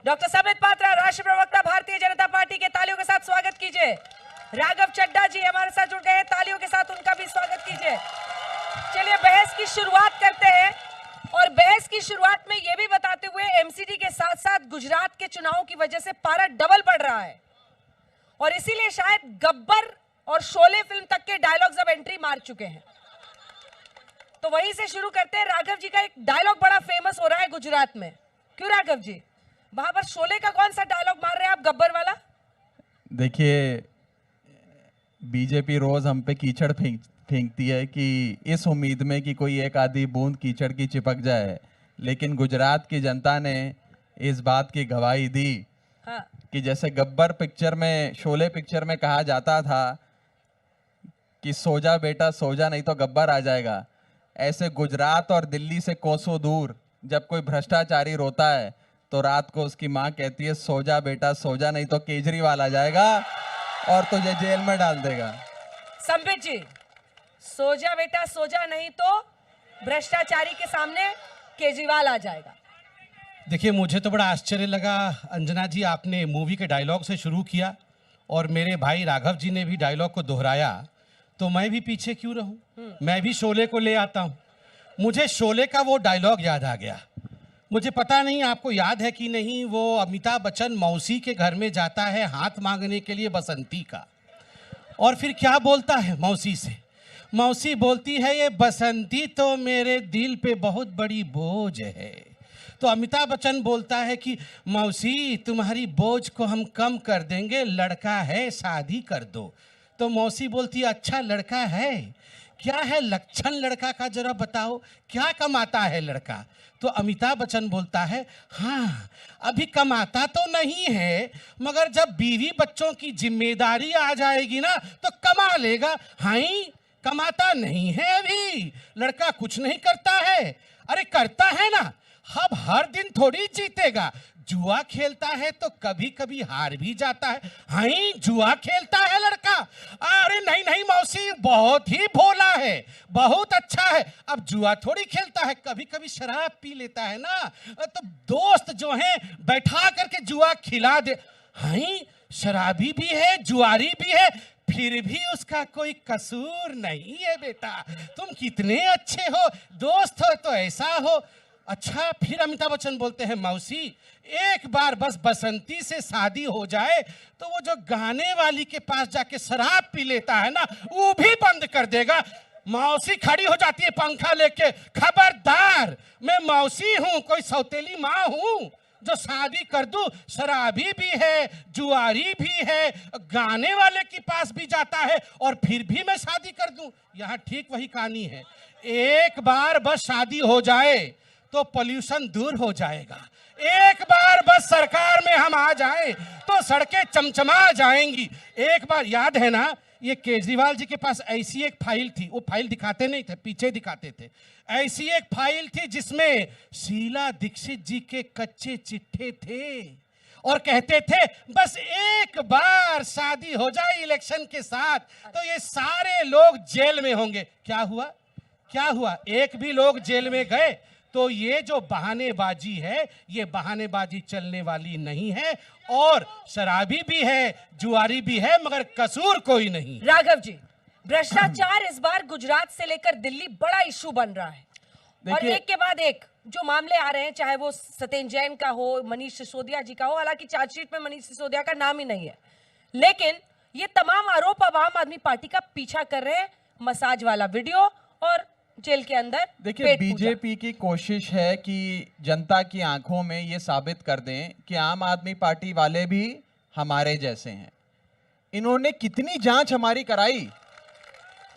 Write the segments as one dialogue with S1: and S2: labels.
S1: Doctor Sambit Patra, राष्ट्रीय प्रवक्ता Bharatiya Janata party के, तालियों के साथ स्वागत कीजिए। राघव चड्ढा जी हमारे साथ जुड़ गए हैं, तालियों के साथ उनका भी स्वागत कीजिए। चलिए बहस की शुरुआत करते हैं और बहस की शुरुआत में यह भी बताते हुए एमसीडी के साथ साथ गुजरात के चुनाव की वजह से पारा डबल बढ़ रहा है और इसीलिए शायद गब्बर और शोले फिल्म तक के डायलॉग्स अब एंट्री मार चुके हैं। तो वहीं से शुरू करते हैं। राघव जी का एक डायलॉग बड़ा फेमस हो रहा है गुजरात में, क्यों राघव जी? वहां पर शोले का कौन सा डायलॉग मार रहे हैं आप, गब्बर वाला?
S2: देखिए, बीजेपी रोज हम पे कीचड़ फेंकती है कि इस उम्मीद में कि कोई एक आधी बूंद कीचड़ की चिपक जाए, लेकिन गुजरात की जनता ने इस बात की गवाही दी कि जैसे गब्बर पिक्चर में, शोले पिक्चर में कहा जाता था कि सो जा बेटा सो जा नहीं तो गब्बर आ जाएगा, ऐसे गुजरात और दिल्ली से कोसों दूर जब कोई भ्रष्टाचारी रोता है तो रात को उसकी माँ कहती है सो जा बेटा सो जा नहीं तो केजरीवाल आ जाएगा और तुझे जेल में डाल देगा।
S1: संबित जी, सो जा बेटा सो जा नहीं तो भ्रष्टाचारी के सामने केजरीवाल आ जाएगा।
S3: देखिए, मुझे तो बड़ा आश्चर्य लगा अंजना जी, आपने मूवी के डायलॉग से शुरू किया और मेरे भाई राघव जी ने भी डायलॉग को दोहराया, तो मैं भी पीछे क्यों रहूं? मैं भी शोले को ले आता हूं। मुझे शोले का वो डायलॉग याद आ गया। मुझे पता नहीं आपको याद है कि नहीं, वो अमिताभ बच्चन मौसी के घर में जाता है हाथ मांगने के लिए बसंती का, और फिर क्या बोलता है मौसी से? मौसी बोलती है ये बसंती तो मेरे दिल पे बहुत बड़ी बोझ है। तो अमिताभ बच्चन बोलता है कि मौसी तुम्हारी बोझ को हम कम कर देंगे, लड़का है शादी कर दो। तो मौसी बोलती है अच्छा लड़का है, क्या है लक्षण लड़का का जरा बताओ, क्या कमाता है लड़का? तो अमिताभ बच्चन बोलता है हाँ अभी कमाता तो नहीं है, मगर जब बीवी बच्चों की जिम्मेदारी आ जाएगी ना तो कमा लेगा। हाँ कमाता नहीं है अभी, लड़का कुछ नहीं करता है। अरे करता है ना, अब हर दिन थोड़ी जीतेगा, जुआ खेलता है तो कभी कभी हार भी जाता है। हाँ जुआ खेलता है लड़का? अरे नहीं नहीं मौसी, बहुत ही भोला है, बहुत अच्छा है। अब जुआ थोड़ी खेलता है, कभी कभी शराब पी लेता है ना, तो दोस्त जो हैं बैठा करके जुआ खिला दे। हाँ शराबी भी है, जुआरी भी है, फिर भी उसका कोई कसूर नहीं है बेटा। तुम कितने अच्छे हो, दोस्त हो तो ऐसा हो। अच्छा, फिर अमिताभ बच्चन बोलते हैं मौसी एक बार बस बसंती से शादी हो जाए तो वो जो गाने वाली के पास जाके शराब पी लेता है ना, वो भी बंद कर देगा। मौसी खड़ी हो जाती है पंखा लेके, खबरदार मैं मौसी हूं, कोई सौतेली माँ हूं जो शादी कर दूं? शराबी भी है, जुआरी भी है, गाने वाले के पास भी जाता है और फिर भी मैं शादी कर दूं? यहाँ ठीक वही कहानी है। एक बार बस शादी हो जाए तो पोल्यूशन दूर हो जाएगा, एक बार बस सरकार में हम आ जाएं तो सड़कें चमचमा जाएंगी। एक बार याद है ना, ये केजरीवाल जी के पास ऐसी एक फाइल थी, वो फाइल दिखाते नहीं थे, पीछे दिखाते थे। ऐसी एक फाइल थी जिसमें शीला दीक्षित जी के कच्चे चिट्ठे थे और कहते थे बस एक बार शादी हो जाए इलेक्शन के साथ तो ये सारे लोग जेल में होंगे। क्या हुआ? क्या हुआ? एक भी लोग जेल में गए? तो ये जो बहानेबाजी है, ये बहानेबाजी चलने वाली नहीं है, और शराबी भी है, जुआरी भी है, मगर कसूर कोई नहीं।
S1: राघव जी, भ्रष्टाचार इस बार गुजरात से लेकर दिल्ली बड़ा इशू बन रहा है और एक के बाद एक जो मामले आ रहे हैं, चाहे वो सत्येंद्र जैन का हो, मनीष सिसोदिया जी का हो, हालांकि चार्जशीट में मनीष सिसोदिया का नाम ही नहीं है, लेकिन ये तमाम आरोप अब आम आदमी पार्टी का पीछा कर रहे हैं। मसाज वाला वीडियो और जेल के अंदर।
S2: देखिए, बीजेपी की कोशिश है कि जनता की आंखों में ये साबित कर दें कि आम आदमी पार्टी वाले भी हमारे जैसे हैं। इन्होंने कितनी जांच हमारी कराई।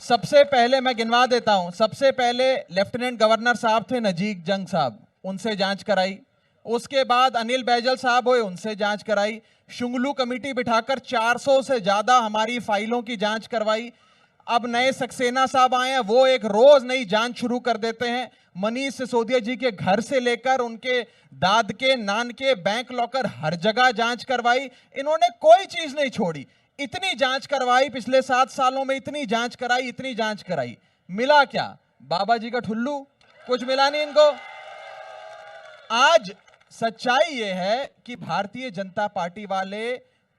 S2: सबसे पहले मैं गिनवा देता हूं, सबसे पहले लेफ्टिनेंट गवर्नर साहब थे नजीक जंग साहब, उनसे जांच कराई। उसके बाद अनिल बैजल साहब हुए, उनसे जांच कराई। शुंगलू कमेटी बिठाकर 400 से ज्यादा हमारी फाइलों की जांच करवाई। अब नए सक्सेना साहब आए हैं, वो एक रोज नई जांच शुरू कर देते हैं। मनीष सिसोदिया जी के घर से लेकर उनके दाद के, नान के बैंक लॉकर, हर जगह जांच करवाई। इन्होंने कोई चीज नहीं छोड़ी। इतनी जांच करवाई पिछले 7 सालों में, इतनी जांच कराई, इतनी जांच कराई, मिला क्या? बाबा जी का ठुल्लू, कुछ मिला नहीं इनको। आज सच्चाई ये है कि भारतीय जनता पार्टी वाले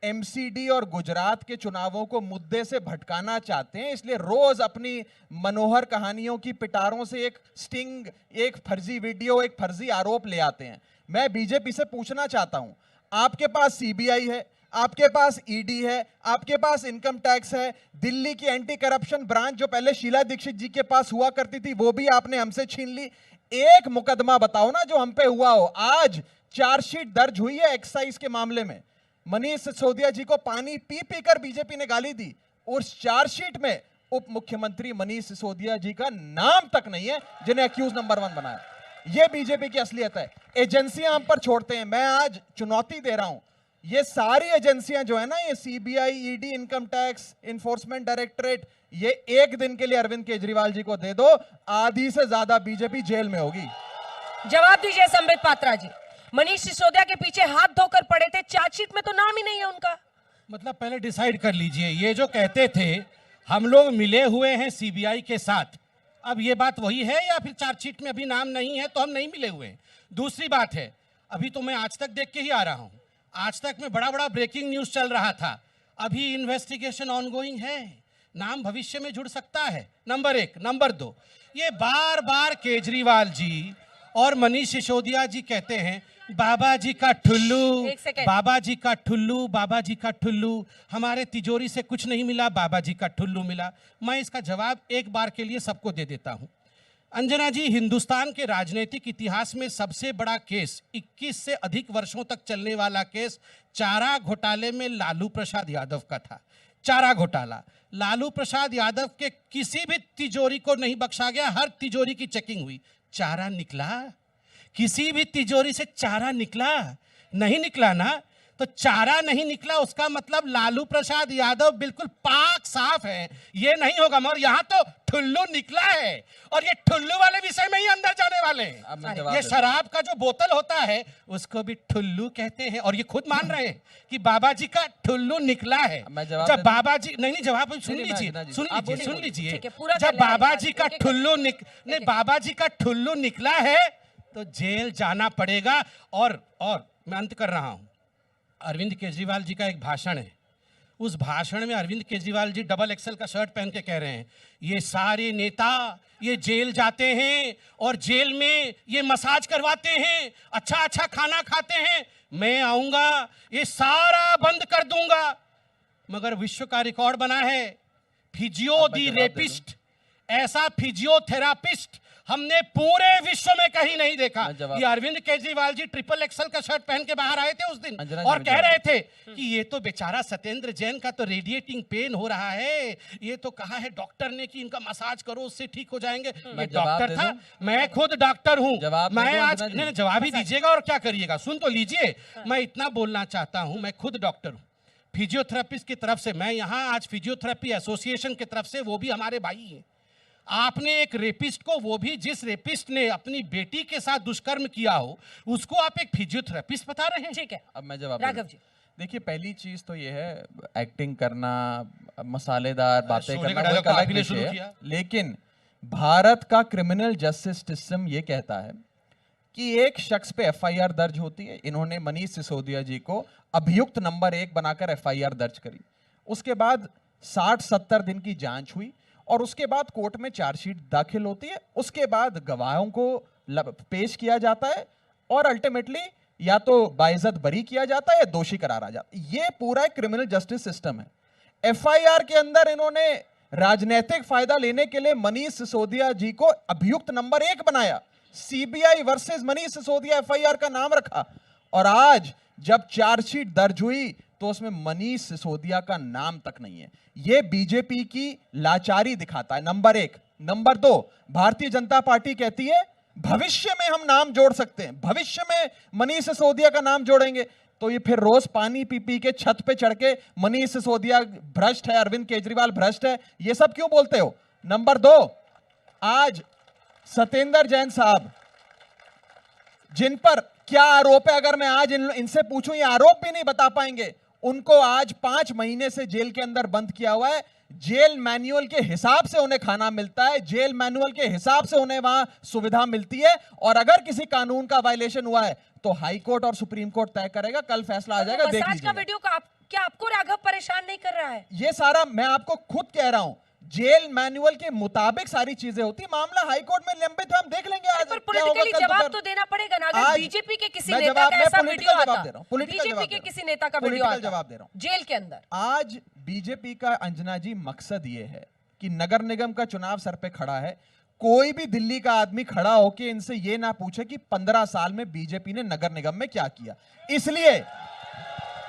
S2: एमसीडी और गुजरात के चुनावों को मुद्दे से भटकाना चाहते हैं, इसलिए रोज अपनी मनोहर कहानियों की पिटारों से एक स्टिंग, एक फर्जी वीडियो, एक फर्जी आरोप ले आते हैं। मैं बीजेपी से पूछना चाहता हूं, आपके पास सीबीआई है, आपके पास ईडी है, आपके पास इनकम टैक्स है, दिल्ली की एंटी करप्शन ब्रांच जो पहले शीला दीक्षित जी के पास हुआ करती थी वो भी आपने हमसे छीन ली। एक मुकदमा बताओ ना जो हम पे हुआ हो। आज चार्जशीट दर्ज हुई है एक्साइज के मामले में, मनीष सिसोदिया जी को पानी पी पी कर बीजेपी ने गाली दी। उस चार्जशीट में उप मुख्यमंत्री मनीष सिसोदिया जी का नाम तक नहीं है जिन्हें अक्यूज नंबर 1 बनाया। यह बीजेपी की असलियत है। एजेंसियां हम पर छोड़ते हैं। मैं आज चुनौती दे रहा हूं, ये सारी एजेंसियां जो है ना, ये CBI, ED, income tax, enforcement directorate, ये एक दिन के लिए अरविंद केजरीवाल जी को दे दो, आधी से ज्यादा बीजेपी जेल में होगी।
S1: जवाब दीजिए संबित पात्रा जी। मनीष सिसोदिया के पीछे हाथ धोकर पड़े थे, चार्जशीट में तो नाम ही नहीं है उनका।
S3: मतलब पहले डिसाइड कर लीजिए, ये जो कहते थे हम लोग मिले हुए हैं सीबीआई के साथ, अब ये बात वही है या फिर चार्जशीट में अभी नाम नहीं है तो हम नहीं मिले हुए हैं। दूसरी बात है, अभी तो मैं आज तक देख के ही आ रहा हूं, आज तक में बड़ा बड़ा ब्रेकिंग न्यूज चल रहा था, अभी इन्वेस्टिगेशन ऑनगोइंग है, नाम भविष्य में जुड़ सकता है। नंबर 1। नंबर 2, ये बार बार केजरीवाल जी और मनीष सिसोदिया जी कहते हैं बाबा जी का ठुल्लू,
S1: एक सेकंड।
S3: बाबा जी का ठुल्लू, बाबा जी का ठुल्लू, हमारे तिजोरी से कुछ नहीं मिला, बाबा जी का ठुल्लू मिला। मैं इसका जवाब एक बार के लिए सबको दे देता हूं। अंजना जी, हिंदुस्तान के राजनीतिक इतिहास में सबसे बड़ा केस, 21 से अधिक वर्षों तक चलने वाला केस चारा घोटाले में लालू प्रसाद यादव का था। चारा घोटाला, लालू प्रसाद यादव के किसी भी तिजोरी को नहीं बख्शा गया, हर तिजोरी की चेकिंग हुई। चारा निकला? किसी भी तिजोरी से चारा निकला? नहीं निकला ना। तो चारा नहीं निकला, उसका मतलब लालू प्रसाद यादव बिल्कुल पाक साफ है, ये नहीं होगा। मगर यहाँ तो ठुल्लू निकला है, और ये ठुल्लू वाले विषय में ही अंदर जाने वाले हैं। ये शराब का जो बोतल होता है उसको भी ठुल्लू कहते हैं, और ये खुद मान रहे हैं कि बाबा जी का ठुल्लू निकला है। जब बाबा जी, नहीं जवाब सुन लीजिए, सुन लीजिए। जब बाबा जी का ठुल्लू नहीं, बाबा जी का ठुल्लू निकला है तो जेल जाना पड़ेगा। और मैं अंत कर रहा हूं, अरविंद केजरीवाल जी का एक भाषण है, उस भाषण में अरविंद केजरीवाल जी डबल एक्सेल का शर्ट पहन के कह रहे हैं ये सारे नेता ये जेल जाते हैं और जेल में ये मसाज करवाते हैं, अच्छा अच्छा खाना खाते हैं, मैं आऊंगा ये सारा बंद कर दूंगा। मगर विश्व का रिकॉर्ड बना है, फिजियो दी रेपिस्ट, ऐसा फिजियोथेरापिस्ट हमने पूरे विश्व में कहीं नहीं देखा। ये अरविंद केजरीवाल जी ट्रिपल एक्सल का शर्ट पहन के बाहर आए थे उस दिन और कह रहे थे कि ये तो बेचारा सत्येंद्र जैन का तो रेडिएटिंग पेन हो रहा है, ये तो कहा है डॉक्टर ने कि इनका मसाज करो उससे ठीक हो जाएंगे। ये डॉक्टर था, मैं खुद डॉक्टर हूं। मैं आज नहीं, जवाब ही दीजिएगा और क्या करिएगा, सुन तो लीजिए। मैं इतना बोलना चाहता हूं, मैं खुद डॉक्टर हूं, फिजियोथेरेपिस्ट की तरफ से मैं यहाँ आज फिजियोथेरेपी एसोसिएशन की तरफ से, वो भी हमारे भाई हैं। आपने एक रेपिस्ट को, वो भी जिस रेपिस्ट ने अपनी बेटी के साथ दुष्कर्म किया हो, उसको आप एक फिजियोथेरेपिस्ट बता रहे हैं।
S1: ठीक है,
S2: अब मैं जवाब
S1: राघव जी।
S2: देखिए, पहली चीज तो ये है, एक्टिंग करना, मसालेदार बातें करना वो एक अलग विषय है, लेकिन भारत का क्रिमिनल जस्टिस सिस्टम ये कहता है कि एक शख्स पे एफआईआर दर्ज होती है। इन्होंने मनीष सिसोदिया जी को अभियुक्त नंबर 1 बनाकर एफआईआर दर्ज करी, उसके बाद 60-70 दिन की जांच हुई और उसके बाद कोर्ट में चार्जशीट दाखिल होती है, उसके बाद गवाहों को पेश किया जाता है और अल्टीमेटली या तो बाइज्जत बरी किया जाता है या दोषी करारा जाता है। ये पूरा एक क्रिमिनल जस्टिस सिस्टम है। एफआईआर के अंदर इन्होंने राजनीतिक फायदा लेने के लिए मनीष सिसोदिया जी को अभियुक्त नंबर 1 बनाया, CBI versus Manish Sisodia FIR का नाम रखा, और आज जब चार्जशीट दर्ज हुई तो उसमें मनीष सिसोदिया का नाम तक नहीं है। यह बीजेपी की लाचारी दिखाता है, number 1। Number 2, Bharatiya Janata party कहती है भविष्य में हम नाम जोड़ सकते हैं, भविष्य में मनीष सिसोदिया का नाम जोड़ेंगे। तो ये फिर रोज पानी पी पी के छत पे चढ़ के मनीष सिसोदिया भ्रष्ट है, अरविंद केजरीवाल भ्रष्ट है, ये सब क्यों बोलते हो? नंबर 2, आज सत्येंद्र जैन साहब जिन पर क्या आरोप है, अगर मैं आज इनसे पूछूं ये आरोप भी नहीं बता पाएंगे। उनको आज 5 महीने से जेल के अंदर बंद किया हुआ है। जेल मैनुअल के हिसाब से उन्हें खाना मिलता है, जेल मैनुअल के हिसाब से उन्हें वहां सुविधा मिलती है, और अगर किसी कानून का वायलेशन हुआ है तो हाई कोर्ट और सुप्रीम कोर्ट तय करेगा, कल फैसला आ जाएगा, देख
S1: मसाज का
S2: लीजिएगा।
S1: वीडियो का क्या आपको राघव परेशान नहीं कर रहा है?
S2: ये सारा मैं आपको खुद कह रहा हूं, जेल मैनुअल के मुताबिक सारी चीजें होती, मामला हाई कोर्ट में लंबित है, हम देख लेंगे आज
S1: पर
S2: क्या होगा,
S1: पॉलिटिकली
S2: कल
S1: जवाब
S2: दोपहर।
S1: तो देना पड़ेगा ना। अगर
S2: आज
S1: बीजेपी के किसी
S2: मैं
S1: नेता
S2: जवाब-
S1: का
S2: मैं
S1: ऐसा
S2: political
S1: वीडियो
S2: जवाब
S1: आता,
S2: दे रहा हूं, political
S1: बीजेपी
S2: जवाब
S1: के
S2: दे रहा
S1: किसी नेता का वीडियो
S2: political
S1: आता
S2: जवाब दे रहा हूं।
S1: जेल के अंदर,
S2: आज बीजेपी का अंजना जी मकसद ये है कि नगर निगम का चुनाव सर पे खड़ा है, कोई भी दिल्ली का आदमी खड़ा होकर इनसे ये ना पूछे कि 15 साल में बीजेपी ने नगर निगम में क्या किया।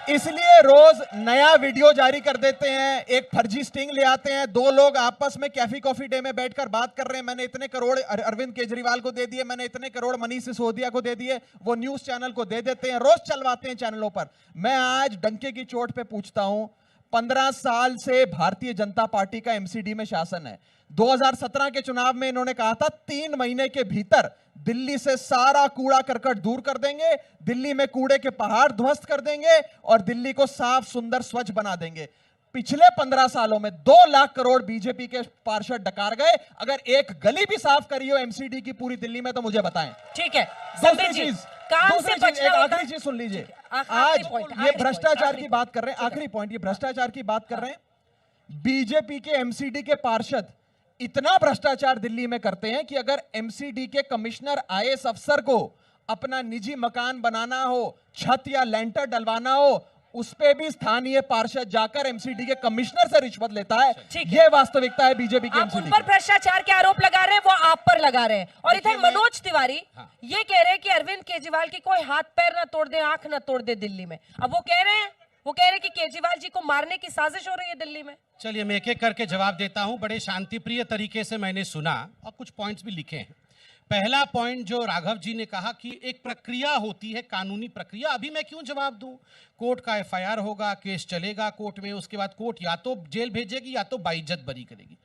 S2: इसलिए रोज नया वीडियो जारी कर देते हैं, एक फर्जी स्टिंग ले आते हैं, दो लोग आपस में कैफी कॉफी डे में बैठकर बात कर रहे हैं, मैंने इतने करोड़ अरविंद केजरीवाल को दे दिए, मैंने इतने करोड़ मनीष सिसोदिया को दे दिए, वो न्यूज चैनल को दे देते हैं, रोज चलवाते हैं चैनलों पर। मैं आज डंके की चोट पे पूछता हूं, 15 साल से भारतीय जनता पार्टी का एमसीडी में शासन है। 2017 के चुनाव में इन्होंने कहा था 3 महीने के भीतर दिल्ली से सारा कूड़ा करकट दूर कर देंगे, दिल्ली में कूड़े के पहाड़ ध्वस्त कर देंगे और दिल्ली को साफ सुंदर स्वच्छ बना देंगे। पिछले 15 सालों में 2 लाख करोड़ बीजेपी के पार्षद डकार गए। अगर एक गली भी साफ करी हो एमसीडी की पूरी दिल्ली में तो मुझे बताएं।
S1: ठीक है
S2: दूसरी
S1: संबित जी,
S2: चीज,
S1: काम से बचना
S2: एक
S1: होता
S2: आखिरी
S1: है।
S2: चीज सुन लीजिए,
S1: आखिरी
S2: आज
S1: point,
S2: ये
S1: आखिरी
S2: भ्रष्टाचार
S1: point,
S2: की बात कर रहे हैं, आखिरी पॉइंट, ये भ्रष्टाचार की बात कर रहे हैं। बीजेपी के एमसीडी के पार्षद इतना भ्रष्टाचार दिल्ली में करते हैं कि अगर एमसीडी के कमिश्नर आईएएस अफसर को अपना निजी मकान बनाना हो, छत या लेंटर डलवाना हो, उस पे भी स्थानीय पार्षद जाकर एमसीडी के कमिश्नर से रिश्वत लेता है।
S1: ठीक है।
S2: यह वास्तविकता है बीजेपी के
S1: आप उन
S2: एमसीडी
S1: पर भ्रष्टाचार के आरोप लगा रहे हैं, वो आप पर लगा रहे हैं। और इधर मनोज तिवारी ये कह रहे हैं कि अरविंद केजरीवाल की कोई हाथ पैर ना तोड़ दे, आंख ना तोड़ दे दिल्ली में। अब वो कह रहे हैं कि केजरीवाल जी को मारने की साजिश हो रही है दिल्ली में।
S3: चलिए मैं एक एक करके जवाब देता हूं। बड़े शांतिप्रिय तरीके से मैंने सुना और कुछ पॉइंट्स भी लिखे हैं। पहला पॉइंट जो राघव जी ने कहा कि एक प्रक्रिया होती है, कानूनी प्रक्रिया, अभी मैं क्यों जवाब दूं? कोर्ट का एफआईआर होगा, केस चलेगा कोर्ट में, उसके बाद कोर्ट या तो जेल भेजेगी या तो बाइज्जत बरी करेगी।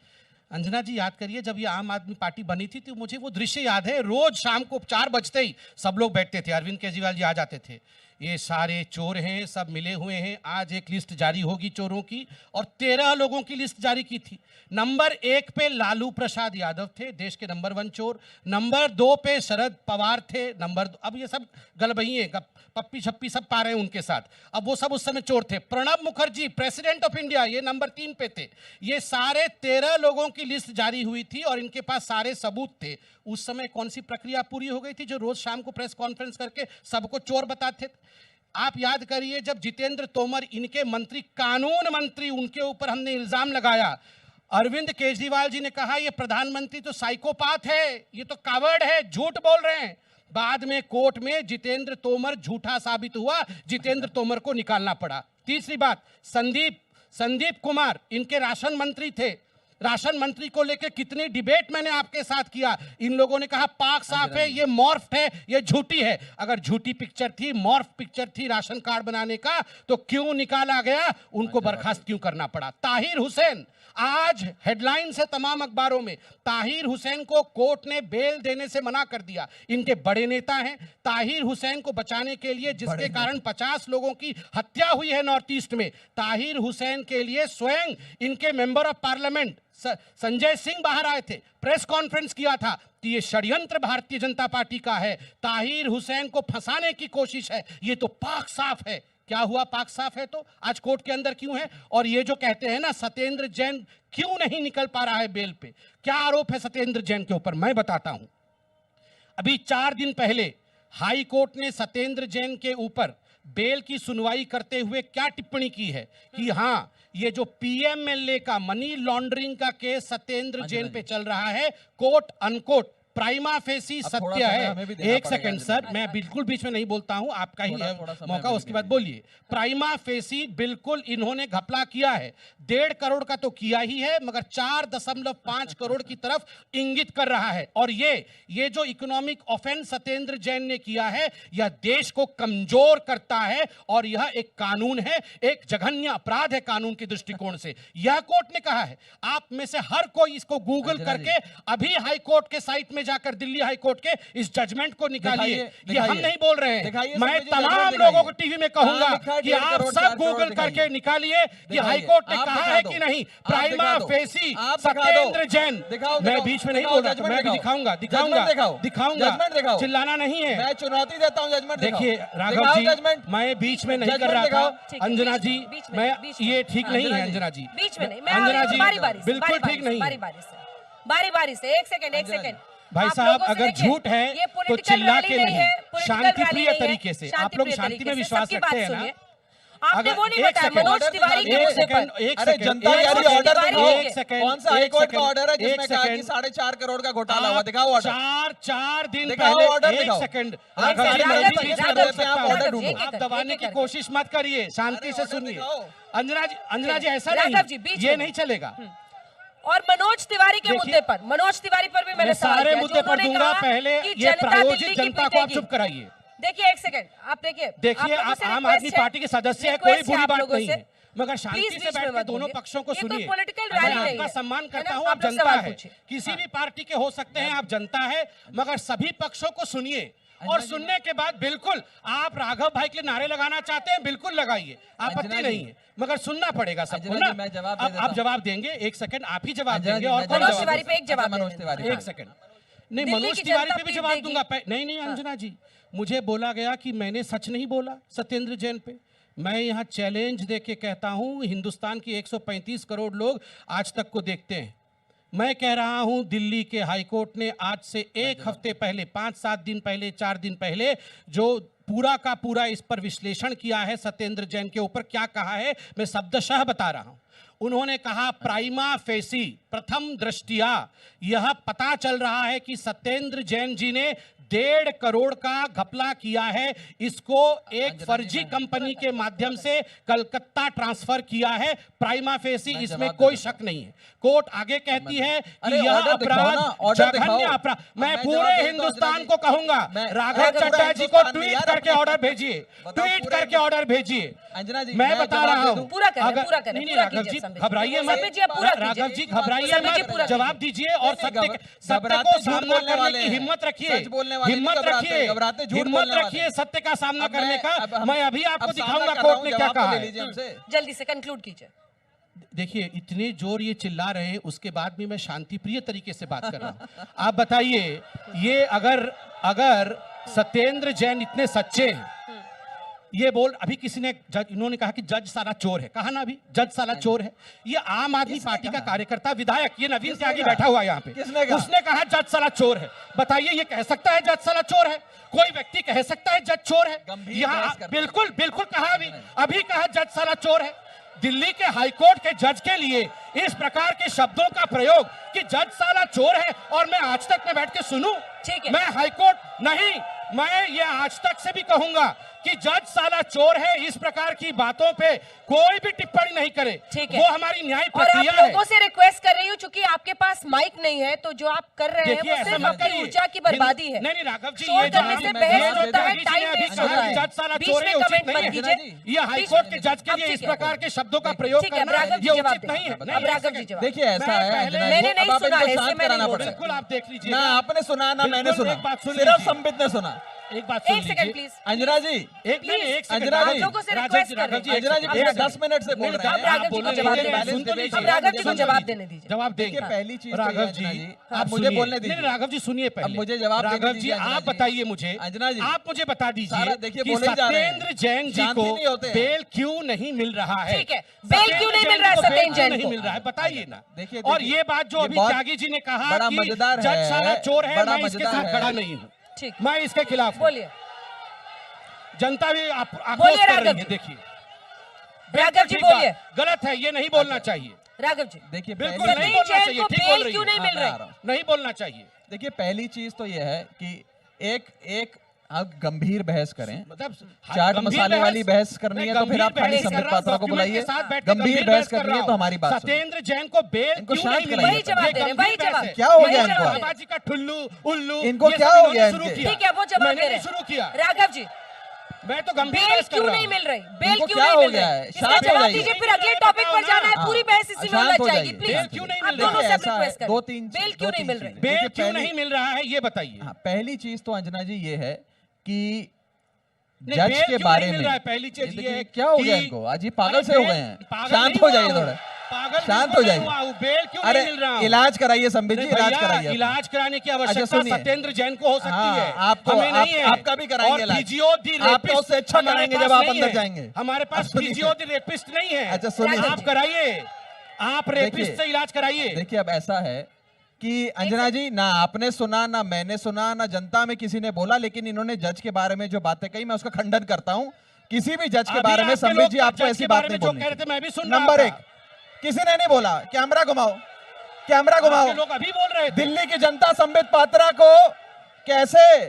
S3: अंजना जी याद करिए, जब ये आम आदमी पार्टी बनी थी तो मुझे वो दृश्य याद है, रोज शाम को 4 बजते ही सब लोग बैठते थे, अरविंद केजरीवाल जी आ जाते थे, ये सारे चोर हैं, सब मिले हुए हैं, आज एक लिस्ट जारी होगी चोरों की, और 13 लोगों की लिस्ट जारी की थी। नंबर 1 पे लालू प्रसाद यादव थे, देश के नंबर 1 चोर। नंबर 2 पे शरद पवार थे। नंबर अब ये सब गलबही है, पप्पी छप्पी सब पा रहे हैं उनके साथ, अब वो सब उस समय चोर थे। Pranab Mukherjee president of India, ये नंबर 3 पे थे। ये सारे 13 लोगों की लिस्ट जारी हुई थी और इनके पास सारे सबूत थे। उस समय कौन सी प्रक्रिया पूरी हो गई थी जो रोज शाम को प्रेस कॉन्फ्रेंस करके सबको चोर बताते थे? आप याद करिए, जब जितेंद्र तोमर इनके मंत्री, कानून मंत्री, उनके ऊपर हमने इल्जाम लगाया, अरविंद केजरीवाल जी ने कहा ये प्रधानमंत्री तो साइकोपाथ है, ये तो कावर्ड है, झूठ बोल रहे हैं। बाद में कोर्ट में जितेंद्र तोमर झूठा साबित हुआ, जितेंद्र तोमर को निकालना पड़ा। तीसरी बात, संदीप कुमार इनके राशन मंत्री थे, राशन मंत्री को लेकर कितनी डिबेट मैंने आपके साथ किया। इन लोगों ने कहा पाक साफ है, ये मॉर्फ है, ये झूठी है। अगर झूठी पिक्चर थी, मॉर्फ पिक्चर थी राशन कार्ड बनाने का, तो क्यों निकाला गया, उनको बर्खास्त क्यों करना पड़ा? ताहिर हुसैन, आज हेडलाइन है तमाम अखबारों में, ताहिर हुसैन को कोर्ट ने बेल देने से मना कर दिया। इनके बड़े नेता हैं, ताहिर हुसैन को बचाने के लिए, जिसके कारण 50 लोगों की हत्या हुई है नॉर्थ ईस्ट में, ताहिर हुसैन के लिए स्वयं इनके member of parliament Sanjay Singh बाहर आए थे, प्रेस कॉन्फ्रेंस किया था कि ये षड्यंत्र भारतीय जनता पार्टी का है, ताहिर हुसैन को फंसाने की कोशिश है, ये तो पाक साफ है। क्या हुआ? पाक साफ है तो आज कोर्ट के अंदर क्यों है? और ये जो कहते हैं ना सत्येंद्र जैन क्यों नहीं निकल पा रहा है बेल पे, क्या आरोप है सत्येंद्र जैन के ऊपर, मैं बताता हूं। अभी 4 दिन पहले हाई कोर्ट ने सत्येंद्र जैन के ऊपर बेल की सुनवाई करते हुए क्या टिप्पणी की है कि हां, ये जो पीएमएलए का मनी लॉन्ड्रिंग का केस सत्येंद्र जैन पे चल रहा है, कोट अनकोट प्राइमा फेसी सत्य है। एक सेकंड सर, मैं बिल्कुल बीच में नहीं बोलता हूं, आपका ही मौका, उसके बाद बोलिए। प्राइमा फेसी बिल्कुल इन्होंने घपला किया है, 1.5 करोड़ का तो किया ही है, मगर 4.5 करोड़ की तरफ इंगित कर रहा है। और ये जो इकोनॉमिक ऑफेंस सत्येंद्र जैन ने किया है, यह देश को कमजोर करता है और यह एक कानून है, एक जघन्य अपराध है कानून के दृष्टिकोण से, यह कोर्ट ने कहा है। आप में से हर कोई इसको गूगल करके अभी हाई कोर्ट के साइट में जाकर दिल्ली हाई कोर्ट के इस जजमेंट को निकालिए।
S2: दिखाइए,
S3: ये हम
S2: दिखाइए।
S3: नहीं बोल रहे हैं,
S2: दिखाइए,
S3: मैं
S2: संजय जी,
S3: तमाम
S2: जजमेंट
S3: लोगों को
S2: दिखाइए।
S3: टीवी में कहूंगा
S2: लिखा है
S3: कि
S2: 1.5
S3: आप
S2: करोड़,
S3: सब
S2: 4 करोड़
S3: गूगल करके
S2: दिखाइए।
S3: निकालिए कि
S2: दिखाइए।
S3: हाई कोर्ट ने
S2: आप
S3: कहा
S2: दिखा
S3: है
S2: दो।
S3: कि नहीं
S2: आप
S3: प्राइमा
S2: दिखा दो।
S3: फेसी
S2: आप दिखा दो।
S3: सत्येंद्र जैन।
S2: दिखाओ,
S3: मैं
S2: दिखाओ,
S3: बीच में नहीं
S2: दिखाओ,
S3: बोल रहा था,
S2: जजमेंट
S3: मैं भी
S2: दिखाओ।
S3: दिखाऊंगा
S2: जजमेंट
S3: दिखाऊंगा
S2: दिखाओ।
S3: दिखाऊंगा,
S2: जजमेंट दिखाओ।
S3: चिल्लाना नहीं है।
S2: मैं चुनौती देता हूं, जजमेंट दिखाओ।
S3: देखिए राघव
S2: दिखाओ
S3: जी,
S2: जजमेंट।
S3: मैं बीच में नहीं कर
S2: जजमेंट
S3: रहा
S2: दिखाओ।
S3: था।
S1: ठीक है,
S3: अंजना
S1: बीच
S3: जी,
S1: में, बीच में,
S3: मैं
S1: बीच में।
S3: ये ठीक नहीं है
S2: अंजना
S3: अंजना जी,
S1: बीच में नहीं, मैं
S3: अंजना जी
S1: बारी बारी से,
S3: बिल्कुल ठीक नहीं है।
S1: बारी बारी से, एक सेकंड
S2: अंजना जी।
S1: सेकंड।
S3: भाई
S1: आप
S3: साहब
S1: लोगों से
S3: अगर
S1: देखिए,
S3: झूठ है
S1: ये
S3: तो
S1: political
S3: चिल्ला
S1: rally
S3: के
S1: नहीं
S3: नहीं,
S1: है, political
S3: शांतिप्रिय
S1: rally नहीं है,
S3: तरीके से। आप लोग
S1: शांतिप्रिय
S3: शांति में
S1: तरीके से,
S3: विश्वास
S1: सबकी
S3: रखते
S1: बात
S3: हैं ना?
S1: सुनिए। आपने
S3: अगर-
S1: वो नहीं
S3: एक
S1: बताया
S3: सेकंड,
S1: मनोज
S2: ऑर्डर
S1: तिवारी के
S2: दिखा
S1: मुद्दे
S2: दीजिए।
S1: पर।
S3: एक
S2: अरे
S3: सेकंड,
S2: जनता
S3: एक
S2: यारी
S3: सेकंड,
S2: ऑर्डर
S1: तिवारी
S2: दिखाओ।
S1: के-
S3: सेकंड,
S2: कौन सा हाई
S3: एक
S2: कोर्ट का
S3: सेकंड,
S2: ऑर्डर है
S3: एक
S2: जिसमें कहा कि
S3: सेकंड।
S2: 4.5 करोड़ का घोटाला हुआ?
S3: आप
S2: दिखाओ ऑर्डर।
S3: चार दिन
S2: दिखाओ
S3: पहले
S2: ऑर्डर
S3: एक
S2: दिखाओ।
S3: सेकंड
S2: आप
S3: राघव जी,
S2: राघव
S3: मैं
S2: जी,
S3: भी बीच में
S2: राघव
S3: बोल
S2: जी,
S3: सकता
S2: आप
S3: हूं।
S2: ऑर्डर ढूंढो।
S3: आप दबाने की कोशिश मत करिए, शांति से
S2: ऑर्डर
S3: सुनिए।
S2: दिखाओ।
S3: अंजना जी ऐसा
S1: राघव जी,
S3: नहीं,
S1: बीच
S3: ये
S1: में।
S3: नहीं चलेगा।
S1: और मनोज तिवारी के
S3: देखिए,
S1: मुद्दे पर, मनोज तिवारी पर भी मैंने
S3: मैं
S1: सवाल
S3: सारे
S1: किया,
S3: मुद्दे
S1: जो
S3: पर
S1: उन्होंने
S3: दूंगा,
S1: कहा
S3: पहले
S1: कि
S3: ये
S1: जनता
S3: प्रायोजित
S1: दिल्ली की
S3: जनता को आप
S1: पीटेगी।
S3: चुप कराइए।
S1: देखिए एक सेकंड, आप देखिए
S3: देखिए
S1: लोगों
S3: आप
S1: से
S3: आम
S1: request
S3: आदमी
S1: है,
S3: पार्टी के सदस्य हैं,
S1: request
S3: कोई
S1: है
S3: बुरी
S1: आप
S3: बात
S1: लोगों
S3: नहीं
S1: से।
S3: है, मगर
S1: Please
S3: शांति से
S1: बीच में
S3: बैठ के
S1: मत
S3: दोनों
S1: बोलिए।
S3: पक्षों को
S1: ये कोई
S3: सुनिए।
S1: political
S3: मैं
S1: rally नहीं
S3: आपका
S1: है।
S3: सम्मान
S1: है
S3: करता
S1: ना?
S3: हूं,
S1: आप
S3: आप
S1: लोग
S3: जनता
S1: सवाल
S3: है,
S1: पूछिए।
S3: किसी भी पार्टी के हो सकते हैं, आप जनता है, मगर सभी पक्षों को सुनिए और सुनने के बाद बिल्कुल आप राघव भाई के लिए नारे लगाना चाहते हैं, बिल्कुल लगाइए, आपत्ति
S2: अंजना
S3: नहीं
S2: जी।
S3: है, मगर सुनना पड़ेगा सबको
S2: अंजना
S3: ना।
S2: जी, मैं जवाब दे
S3: अब
S2: देता
S3: आप
S2: हूं।
S3: जवाब देंगे, एक सेकंड आप ही जवाब
S2: अंजना
S3: देंगे
S2: जी,
S3: और
S2: मैं
S3: कौन
S2: जवाब
S1: मनोज
S3: जवाब
S1: तिवारी
S3: देगा?
S1: पे एक जवाब
S2: अच्छा, मनोज
S1: दे
S2: तिवारी
S1: देना।
S3: एक सेकंड, नहीं
S1: दिल्ली
S3: मनोज
S1: की
S3: तिवारी
S1: जनता
S3: पे भी
S1: पीट
S3: जवाब
S1: देगी।
S3: दूंगा। नहीं अंजना जी, मुझे बोला गया कि मैंने सच नहीं बोला सत्येंद्र जैन पे। मैं यहाँ चैलेंज दे के कहता हूँ, हिंदुस्तान की 135 करोड़ लोग आज तक को देखते हैं। मैं कह रहा हूं दिल्ली के हाई कोर्ट ने आज से एक हफ्ते पहले, 5-7 दिन पहले, 4 दिन पहले जो पूरा का पूरा इस पर विश्लेषण किया है सत्येंद्र जैन के ऊपर, क्या कहा है मैं शब्दशः बता रहा हूं। उन्होंने कहा प्राइमा फेसी, प्रथम दृष्टिया यह पता चल रहा है कि सत्येंद्र जैन जी ने 1.5 करोड़ का घपला किया है, इसको एक फर्जी कंपनी के माध्यम से कलकत्ता ट्रांसफर किया है। प्राइमा फेसी, इसमें कोई शक नहीं है। कोर्ट आगे कहती है कि
S2: अरे
S3: यह
S2: ऑर्डर दिखाओ ना,
S3: अपराध
S2: ऑर्डर
S3: जघन्य
S2: दिखाओ।
S3: अपराध। मैं
S2: मैं
S3: पूरे
S2: जवाब देता हूं,
S3: हिंदुस्तान
S2: अंजना
S3: को
S2: जी।
S3: कहूंगा,
S2: मैं-
S3: राघव
S2: अरे पूरा
S3: चड्डा जी को
S2: हिंदुस्तान में
S3: ट्वीट
S2: यार
S3: करके
S2: अपने-
S3: ऑर्डर भेजिए,
S2: बताओ,
S3: ट्वीट
S2: पूरे
S3: करके ऑर्डर भेजिए।
S2: अंजना जी,
S3: मैं
S2: मैं
S3: बता
S2: जवाब
S3: रहा
S2: दे
S3: हूं,
S2: दूं।
S1: पूरा करें, पूरा करें,
S3: नहीं
S1: पूरा
S3: राघव
S1: कीजिए
S3: जी
S1: संबित जी।
S3: घबराइए मत,
S1: संबित जी, आप पूरा
S3: राघव
S1: कीजिए।
S3: जी घबराइए
S1: संबित जी,
S3: मत,
S1: पूरा
S3: जवाब
S1: कीजिए।
S3: दीजिए और सत्य सत्य
S2: घबराते
S3: को
S2: झूठ
S3: सामना
S2: बोलने
S3: करने
S2: वाले
S3: की
S2: हैं।
S3: हिम्मत रखिए,
S2: सच बोलने वाले नहीं
S3: हिम्मत
S2: घबराते,
S3: रखिए,
S2: घबराते झूठ
S3: हिम्मत
S2: बोलने वाले
S3: रखिए
S2: हैं।
S3: सत्य का सामना
S2: अब
S3: करने का।
S2: अब हम-
S3: मैं अभी आपको
S2: अब सामना
S3: दिखाऊंगा
S2: कर रहा
S3: कोर्ट
S2: हूं,
S3: ने क्या
S2: जवाब तो
S3: कहा
S2: ले
S3: है।
S2: लीजिए हमसे।
S1: जल्दी से कंक्लूड कीजिए।
S3: देखिए इतने जोर ये चिल्ला रहे हैं, उसके बाद भी मैं शांतिप्रिय तरीके से बात कर रहा हूं। आप बताइए, ये अगर सत्येंद्र जैन इतने सच्चे हैं, ये बोल अभी किसी ने जज, इन्होंने कहा कि जज सारा चोर है, कहा ना अभी जज सारा चोर है। ये आम आदमी पार्टी का कार्यकर्ता विधायक, ये नवीन त्यागी बैठा हुआ है यहाँ पे,
S2: किसने कहा?
S3: उसने कहा जज साला चोर है। बताइए ये कह सकता है जज साला चोर है? कोई व्यक्ति कह सकता है जज चोर है?
S2: गंभीर
S3: यहाँ
S2: बहस करते
S3: बिल्कुल बिल्कुल कहा, अभी कहा जज साला चोर है। दिल्ली के हाईकोर्ट के जज के लिए इस प्रकार के शब्दों का प्रयोग कि जज साला चोर है, और मैं आज तक में बैठ के सुनूं?
S1: ठीक है।
S3: मैं हाईकोर्ट नहीं, मैं ये आज तक से भी कहूंगा कि जज साला चोर है, इस प्रकार की बातों पे कोई भी टिप्पणी नहीं करे।
S1: ठीक है।
S3: वो हमारी न्याय
S1: और आप
S3: प्रक्रिया है।
S1: लोगों से रिक्वेस्ट कर रही हूँ, चूंकि आपके पास माइक नहीं है, तो जो आप कर रहे हैं
S3: देखिए
S1: वो
S3: ऐसा
S1: सिर्फ
S3: मत
S1: अपनी
S3: करिए,
S1: ऊर्जा की बर्बादी है।
S3: नहीं राघव जी,
S1: शोर
S3: ये जो
S1: करने से
S3: हम-
S1: बहस
S3: ये जो
S1: होता है,
S3: त्यागी जी
S1: टाइम
S3: ने अभी
S1: वेस्ट
S3: कहा
S1: होता
S3: कि
S1: है।
S3: जज साला
S1: बीच
S3: चोर
S1: में
S3: है, उचित
S1: कमेंट
S3: नहीं
S1: मत
S3: है।
S1: कीजिए।
S3: ये हाईकोर्ट के जज के
S1: अब
S3: लिए इस
S1: ठीक है।
S3: प्रकार के शब्दों का प्रयोग
S1: ठीक है,
S3: करना
S1: राघव जी
S3: ये
S1: जवाब
S3: उचित
S1: दें।
S3: नहीं है।
S1: अब
S3: नहीं, एक
S1: राघव जी
S3: सेकंड।
S1: जवाब।
S2: देखिए ऐसा
S3: मैं
S2: है
S3: पहले-
S2: अंजना जी,
S1: मैंने नहीं
S2: अब आप
S1: सुना
S2: इनको
S1: है,
S2: शांत
S1: इसलिए मैं
S2: कराना
S1: नहीं बोल
S2: पड़ेगा।
S3: बिल्कुल आप देख लीजिए
S2: ना आपने सुना ना मैंने
S3: बिल्कुल,
S2: सुना,
S3: एक बात सुन
S2: सिर्फ
S3: लीजिए।
S2: संबित ने सुना।
S3: एक बात सुन
S1: एक सेकंड
S3: लीजिए।
S1: प्लीज।
S2: अंजना जी,
S3: एक सेकंड
S2: अंजना
S3: राघव
S2: जी,
S1: लोगों से
S3: राघव
S1: रिक्वेस्ट
S3: जी,
S1: कर
S3: राघव जी,
S1: रहे हैं।
S2: अंजना जी
S3: एक
S2: पिछले
S3: सेकंड।
S2: 10 मिनट से बोल रहे
S1: अब
S2: हैं।
S1: राघव जी को जवाब देना
S3: सुन तो लीजिए।
S1: अब राघव जी को
S2: सुन
S1: जवाब
S2: लीजिए।
S1: देने दीजिए।
S3: जवाब देंगे।
S2: देखिए पहली चीज तो ये
S3: राघव
S2: है,
S3: जी,
S2: अंजना जी,
S3: आप
S2: आप मुझे
S3: सुनिए।
S2: बोलने
S3: नहीं,
S2: दीजिए।
S3: राघव जी सुनिए पहले।
S2: अब मुझे जवाब देने
S3: राघव जी,
S2: दीजिए, अंजना
S3: आप
S2: जी।
S3: बताइए मुझे,
S2: अंजना जी,
S3: आप मुझे बता दीजिए
S2: सारा देखिए
S3: कि
S2: बोले ही जा रहे हैं।
S3: सत्येंद्र जैन जी
S2: शांति
S3: को
S2: नहीं होते हैं।
S3: बेल क्यों नहीं मिल रहा है?
S1: ठीक है, बेल क्यों नहीं मिल रहा है
S3: को बेल
S1: सत्येंद्र
S3: क्यों
S1: जैन
S3: नहीं
S1: को?
S3: मिल रहा है, बताइए ना।
S2: देखिए,
S3: और
S2: देखिए,
S3: ये बात जो
S2: ये
S3: अभी
S2: बहुत
S3: त्यागी जी ने कहा
S2: बड़ा
S3: कि
S2: मजेदार
S3: जज
S2: है,
S3: साला चोर है,
S2: बड़ा
S3: मैं इसके
S2: मजेदार
S3: साथ
S2: है।
S3: खड़ा नहीं हूँ।
S1: ठीक,
S3: मैं इसके खिलाफ हूँ।
S1: बोलिए
S3: जनता भी आक्रोश
S1: बोलिए
S3: कर
S1: राघव
S3: रही है।
S1: जी।
S3: देखिए
S1: राघव जी
S3: ठीक बात,
S1: बोलिए।
S3: गलत है, ये नहीं बोलना चाहिए।
S1: राघव जी,
S2: देखिए
S3: बिल्कुल
S2: पहली
S3: नहीं
S2: चीज-
S3: बोलना
S1: जैन
S3: चाहिए,
S1: को
S3: ठीक बोल
S1: बेल
S3: रही
S1: क्यों
S3: है।
S1: नहीं मिल
S2: मैं आ
S1: रही?
S2: रहा हूं।
S3: नहीं बोलना चाहिए।
S2: देखिए पहली चीज तो यह है कि एक आप गंभीर बहस करें।
S3: मतलब
S2: चाट
S3: गंभीर
S2: मसाले वाली बहस करनी
S3: मैं
S2: है तो फिर आप
S3: गंभीर
S2: खाली
S3: बहस कर
S2: संबित
S3: रहा हूं,
S2: पात्रा को
S3: डॉक्यूमेंट
S2: बुलाइए।
S3: के साथ बैठ के
S2: गंभीर बहस
S3: कर
S2: करनी
S3: रहा
S2: है तो
S3: हूं।
S2: हमारी बात सुनिए।
S3: सत्येंद्र जैन को बेल
S2: इनको
S3: क्यों
S2: शांत
S3: नहीं मिल
S2: कराइए।
S1: वही जवाब दे रहे हैं, वही जवाब।
S2: क्या हो गया
S1: वही
S2: इनको?
S1: जवाब दे रहे हैं।
S3: बाबाजी का ठुल्लू उल्लू
S2: इनको
S3: ये
S2: क्या
S3: सब
S2: हो
S3: इन्होंने
S2: गया
S3: शुरू
S2: इनके?
S3: किया।
S1: ठीक है, वो जवाब
S3: मैंने
S1: दे रहे
S3: नहीं
S1: हैं।
S3: शुरू किया।
S1: राघव जी,
S3: मैं तो गंभीर
S1: बेल
S3: बहस कर
S1: क्यों
S3: रहा
S1: नहीं
S3: हूँ।
S1: मिल रही? बेल
S2: इनको
S1: क्यों
S2: क्या
S1: नहीं
S2: हो
S1: मिल
S2: गया
S1: रही?
S2: है?
S1: इसका
S2: शांत हो
S1: जवाब
S2: जाइए।
S1: दीजिए, फिर अगले टॉपिक पर जाना है। पूरी बहस इसी में
S2: शांत
S1: होना
S2: हो
S1: चाहिए,
S2: जाइए।
S1: प्लीज।
S3: बेल क्यों नहीं
S1: आप
S3: मिल रहा
S1: दोनों
S3: है?
S1: से
S2: ऐसा
S1: अपनी
S2: है,
S1: रिक्वेस्ट करें।
S2: दो तीन
S1: बेल क्यों नहीं मिल रही?
S2: चीजें।
S3: बेल
S2: देखिए,
S3: क्यों
S2: पहली-
S3: नहीं मिल रहा है ये बताइए।
S2: हाँ, पहली चीज तो अंजना जी ये है कि
S3: नहीं,
S2: जज
S3: बेल
S2: के
S3: क्यों
S2: बारे
S3: नहीं
S2: में
S3: मिल रहा है? पहली चीज
S2: ये
S3: ये है
S2: देखिए, क्या हो गया
S3: कि-
S2: इनको? आज ये पागल
S3: अरे
S2: से हो
S3: बेल-
S2: गए हैं।
S3: पागल
S2: शांत
S3: नहीं
S2: हो
S3: हुआ
S2: जाइए
S3: हूँ।
S2: थोड़ा।
S3: पागल
S2: शांत
S3: बिल्कुल
S2: हो
S3: नहीं
S2: जाइए।
S3: हुआ हूँ। बेल क्यों
S2: अरे
S3: नहीं मिल रहा हूँ?
S2: इलाज कराइए संबित जी,
S3: नहीं
S2: इलाज
S3: भैया,
S2: कराइए अपना।
S3: इलाज कराने की आवश्यकता
S2: सुनिए।
S3: सत्येंद्र जैन को हो सकती
S2: हाँ,
S3: है,
S2: आपको
S3: हमें नहीं है।
S2: आपका भी कराएंगे
S3: और
S2: इलाज।
S3: फिजियो दी
S2: आप तो
S3: रेपिस्ट
S2: उससे अच्छा
S3: हमारे
S2: कराएंगे
S3: पास
S2: जब आप
S3: नहीं
S2: अंदर
S3: है।
S2: जाएंगे।
S3: हमारे पास
S2: अब सुनिए।
S3: फिजियो दी रेपिस्ट नहीं है।
S2: अच्छा, सुनिए।
S3: आप कराइए, आप रेपिस्ट
S2: देखिए।
S3: से इलाज कराइए।
S2: देखिए, अब ऐसा है कि अंजना जी, ना आपने सुना, ना मैंने सुना, ना जनता में किसी ने बोला, लेकिन इन्होंने जज के बारे में जो बातें कही, मैं उसका खंडन करता हूं। किसी भी जज के
S3: अभी
S2: बारे में
S3: आपके
S2: संबित
S3: लोग
S2: जी आपको
S3: जज
S2: ऐसी
S3: के
S2: बात
S3: बारे
S2: नहीं
S3: में जो
S2: बोलनी
S3: कह रहे थे,
S2: चाहिए।
S3: मैं भी सुन रहा
S2: नंबर
S3: था।
S2: एक, किसी ने नहीं बोला कैमरा घुमाओ, कैमरा घुमाओ।
S3: आपके लोग अभी बोल रहे थे।
S2: दिल्ली की जनता संबित पात्रा को कैसे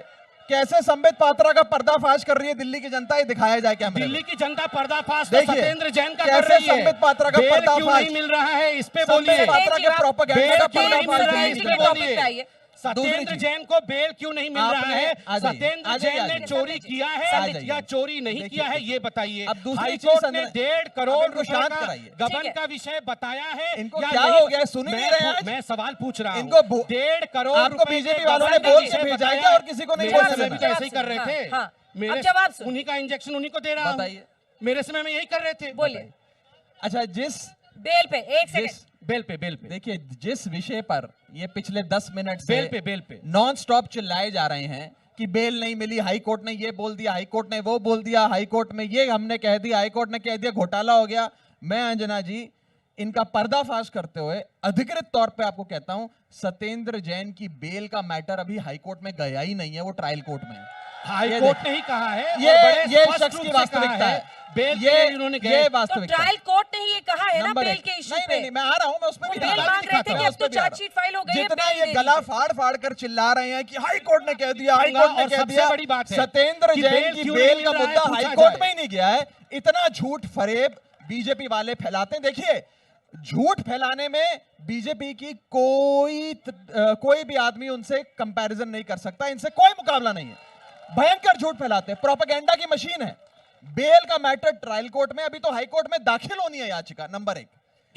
S2: कैसे संबित पात्रा का पर्दाफाश कर रही है दिल्ली की जनता, ये दिखाया जाए कैमरे में।
S3: दिल्ली की जनता पर्दाफाश तो
S2: देखिए,
S3: सत्येंद्र जैन का
S2: कैसे
S3: कर रही है।
S2: संबित पात्रा का
S3: बेल क्यों
S2: पर्दाफाश-
S3: नहीं मिल रहा है इस पे
S2: संबित
S3: बोलिए।
S2: पात्रा के प्रोपेगेंडा
S3: बेल
S2: का
S3: क्यों नहीं मिल
S2: पर्दाफाश
S3: रहा है
S2: दिल्ली
S3: इस
S2: की
S3: पे
S2: जनता-
S1: टॉपिक पे आइए।
S3: बोलिए। सत्येंद्र
S2: चीज।
S3: जैन को बेल क्यों नहीं मिल रहा
S2: आपने-
S3: है?
S2: आ जाइए,
S3: सत्येंद्र
S2: आ जाइए,
S3: जैन
S2: आ
S3: ने
S2: जाइए।
S3: चोरी किया
S2: आ
S3: है
S2: जाइए।
S3: या चोरी नहीं
S2: देखिए,
S3: किया है ये बताइए।
S2: अब दूसरी
S3: हाई
S2: चीज
S3: कोर्ट ने
S2: अंदर-
S3: 1.5 करोड़
S2: अब इनको
S3: रुपए
S2: शांत
S3: का
S2: कराइए।
S3: गबन
S1: ठीक है।
S3: का विषय बताया है।
S2: इनको
S3: या
S2: क्या
S3: नहीं?
S2: हो गया? सुन ही नहीं रहे आज?
S3: मैं सवाल पूछ रहा हूँ।
S2: इनको
S3: 1.5 करोड़
S2: आपको
S3: रुपए
S2: बीजेपी
S3: के
S2: वालों ने
S3: गबन का
S2: बोल
S3: विषय
S2: के भेजा
S3: बताया
S2: है और किसी को नहीं
S3: मेरे
S2: बोलने
S3: समय
S2: देना।
S3: भी तो ऐसे ही कर रहे
S1: हाँ,
S3: थे।
S1: हाँ।
S3: मेरे
S1: अब जवाब सुन।
S3: उन्हीं का इंजेक्शन उन्हीं को दे रहा हूँ।
S2: बताइए।
S3: मेरे समय में यही कर रहे थे।
S1: बोलिए।
S2: अच्छा, जिस
S1: बेल पे एक सेकंड।
S2: जिस
S3: बेल पे
S2: देखिए, जिस विषय पर ये पिछले 10 मिनट से
S3: बेल पे
S2: नॉन स्टॉप चिल्लाए जा रहे हैं कि बेल नहीं मिली, हाई कोर्ट ने ये बोल दिया, हाई कोर्ट ने वो बोल दिया, हाई कोर्ट में ये हमने कह दिया, हाई कोर्ट ने कह दिया, घोटाला हो गया। मैं अंजना जी इनका पर्दाफाश करते हुए अधिकृत तौर पे आपको कहता हूं, सत्येंद्र जैन की बेल का मैटर अभी हाई कोर्ट में गया ही नहीं है, वो ट्रायल कोर्ट में है।
S3: हाई
S2: ये
S3: कोर्ट
S2: देख-
S3: ने ही कहा है।
S2: ये
S3: और बड़े
S2: ये
S3: स्पष्ट
S2: शख्स
S3: रूप
S2: की
S3: से
S2: वास्तविकता
S3: कहा
S2: है।
S3: बेल
S2: ये
S3: के इन्होंने
S2: ये
S3: गए।
S1: तो
S2: वास्तविकता है।
S1: ट्रायल कोर्ट ने ही ये कहा है ना
S2: नंबर
S1: बेल
S2: एक।
S1: के इशू
S2: नहीं,
S1: पे।
S2: नहीं, नहीं, मैं आ रहा हूं, मैं उसमें
S1: वो
S2: भी
S1: बेल
S2: आ रहा हूं।
S1: मांग रहे थे कि
S2: मैं
S1: अब
S2: उस
S1: तो
S2: पे भी आ रहा हूं।
S1: चार्जशीट फाइल हो गई है,
S2: जितना
S1: बेल
S2: ये
S1: दे
S2: गला
S1: दीजिए।
S2: फाड़ फाड़ कर चिल्ला रहे हैं कि हाई कोर्ट ने कह दिया, हाई कोर्ट ने
S3: और
S2: कह
S3: सबसे
S2: दिया,
S3: बड़ी बात है
S2: सत्येंद्र
S3: कि
S2: जैन
S3: बेल
S2: की
S3: क्यों
S2: बेल
S3: नहीं
S2: का
S3: मिल रहा है,
S2: मुद्दा हाई
S3: पूछा
S2: कोर्ट
S3: जाए।
S2: में ही नहीं गया है। इतना झूठ फरेब बीजेपी वाले फैलाते हैं। देखिए, झूठ फैलाने में बीजेपी की कोई भी आदमी उनसे कंपैरिजन नहीं कर सकता, इनसे कोई मुकाबला नहीं है। भयंकर झूठ फैलाते हैं, प्रोपेगेंडा की मशीन है। बेल का मैटर ट्रायल कोर्ट में, अभी तो हाई कोर्ट में दाखिल होनी है याचिका। नंबर एक।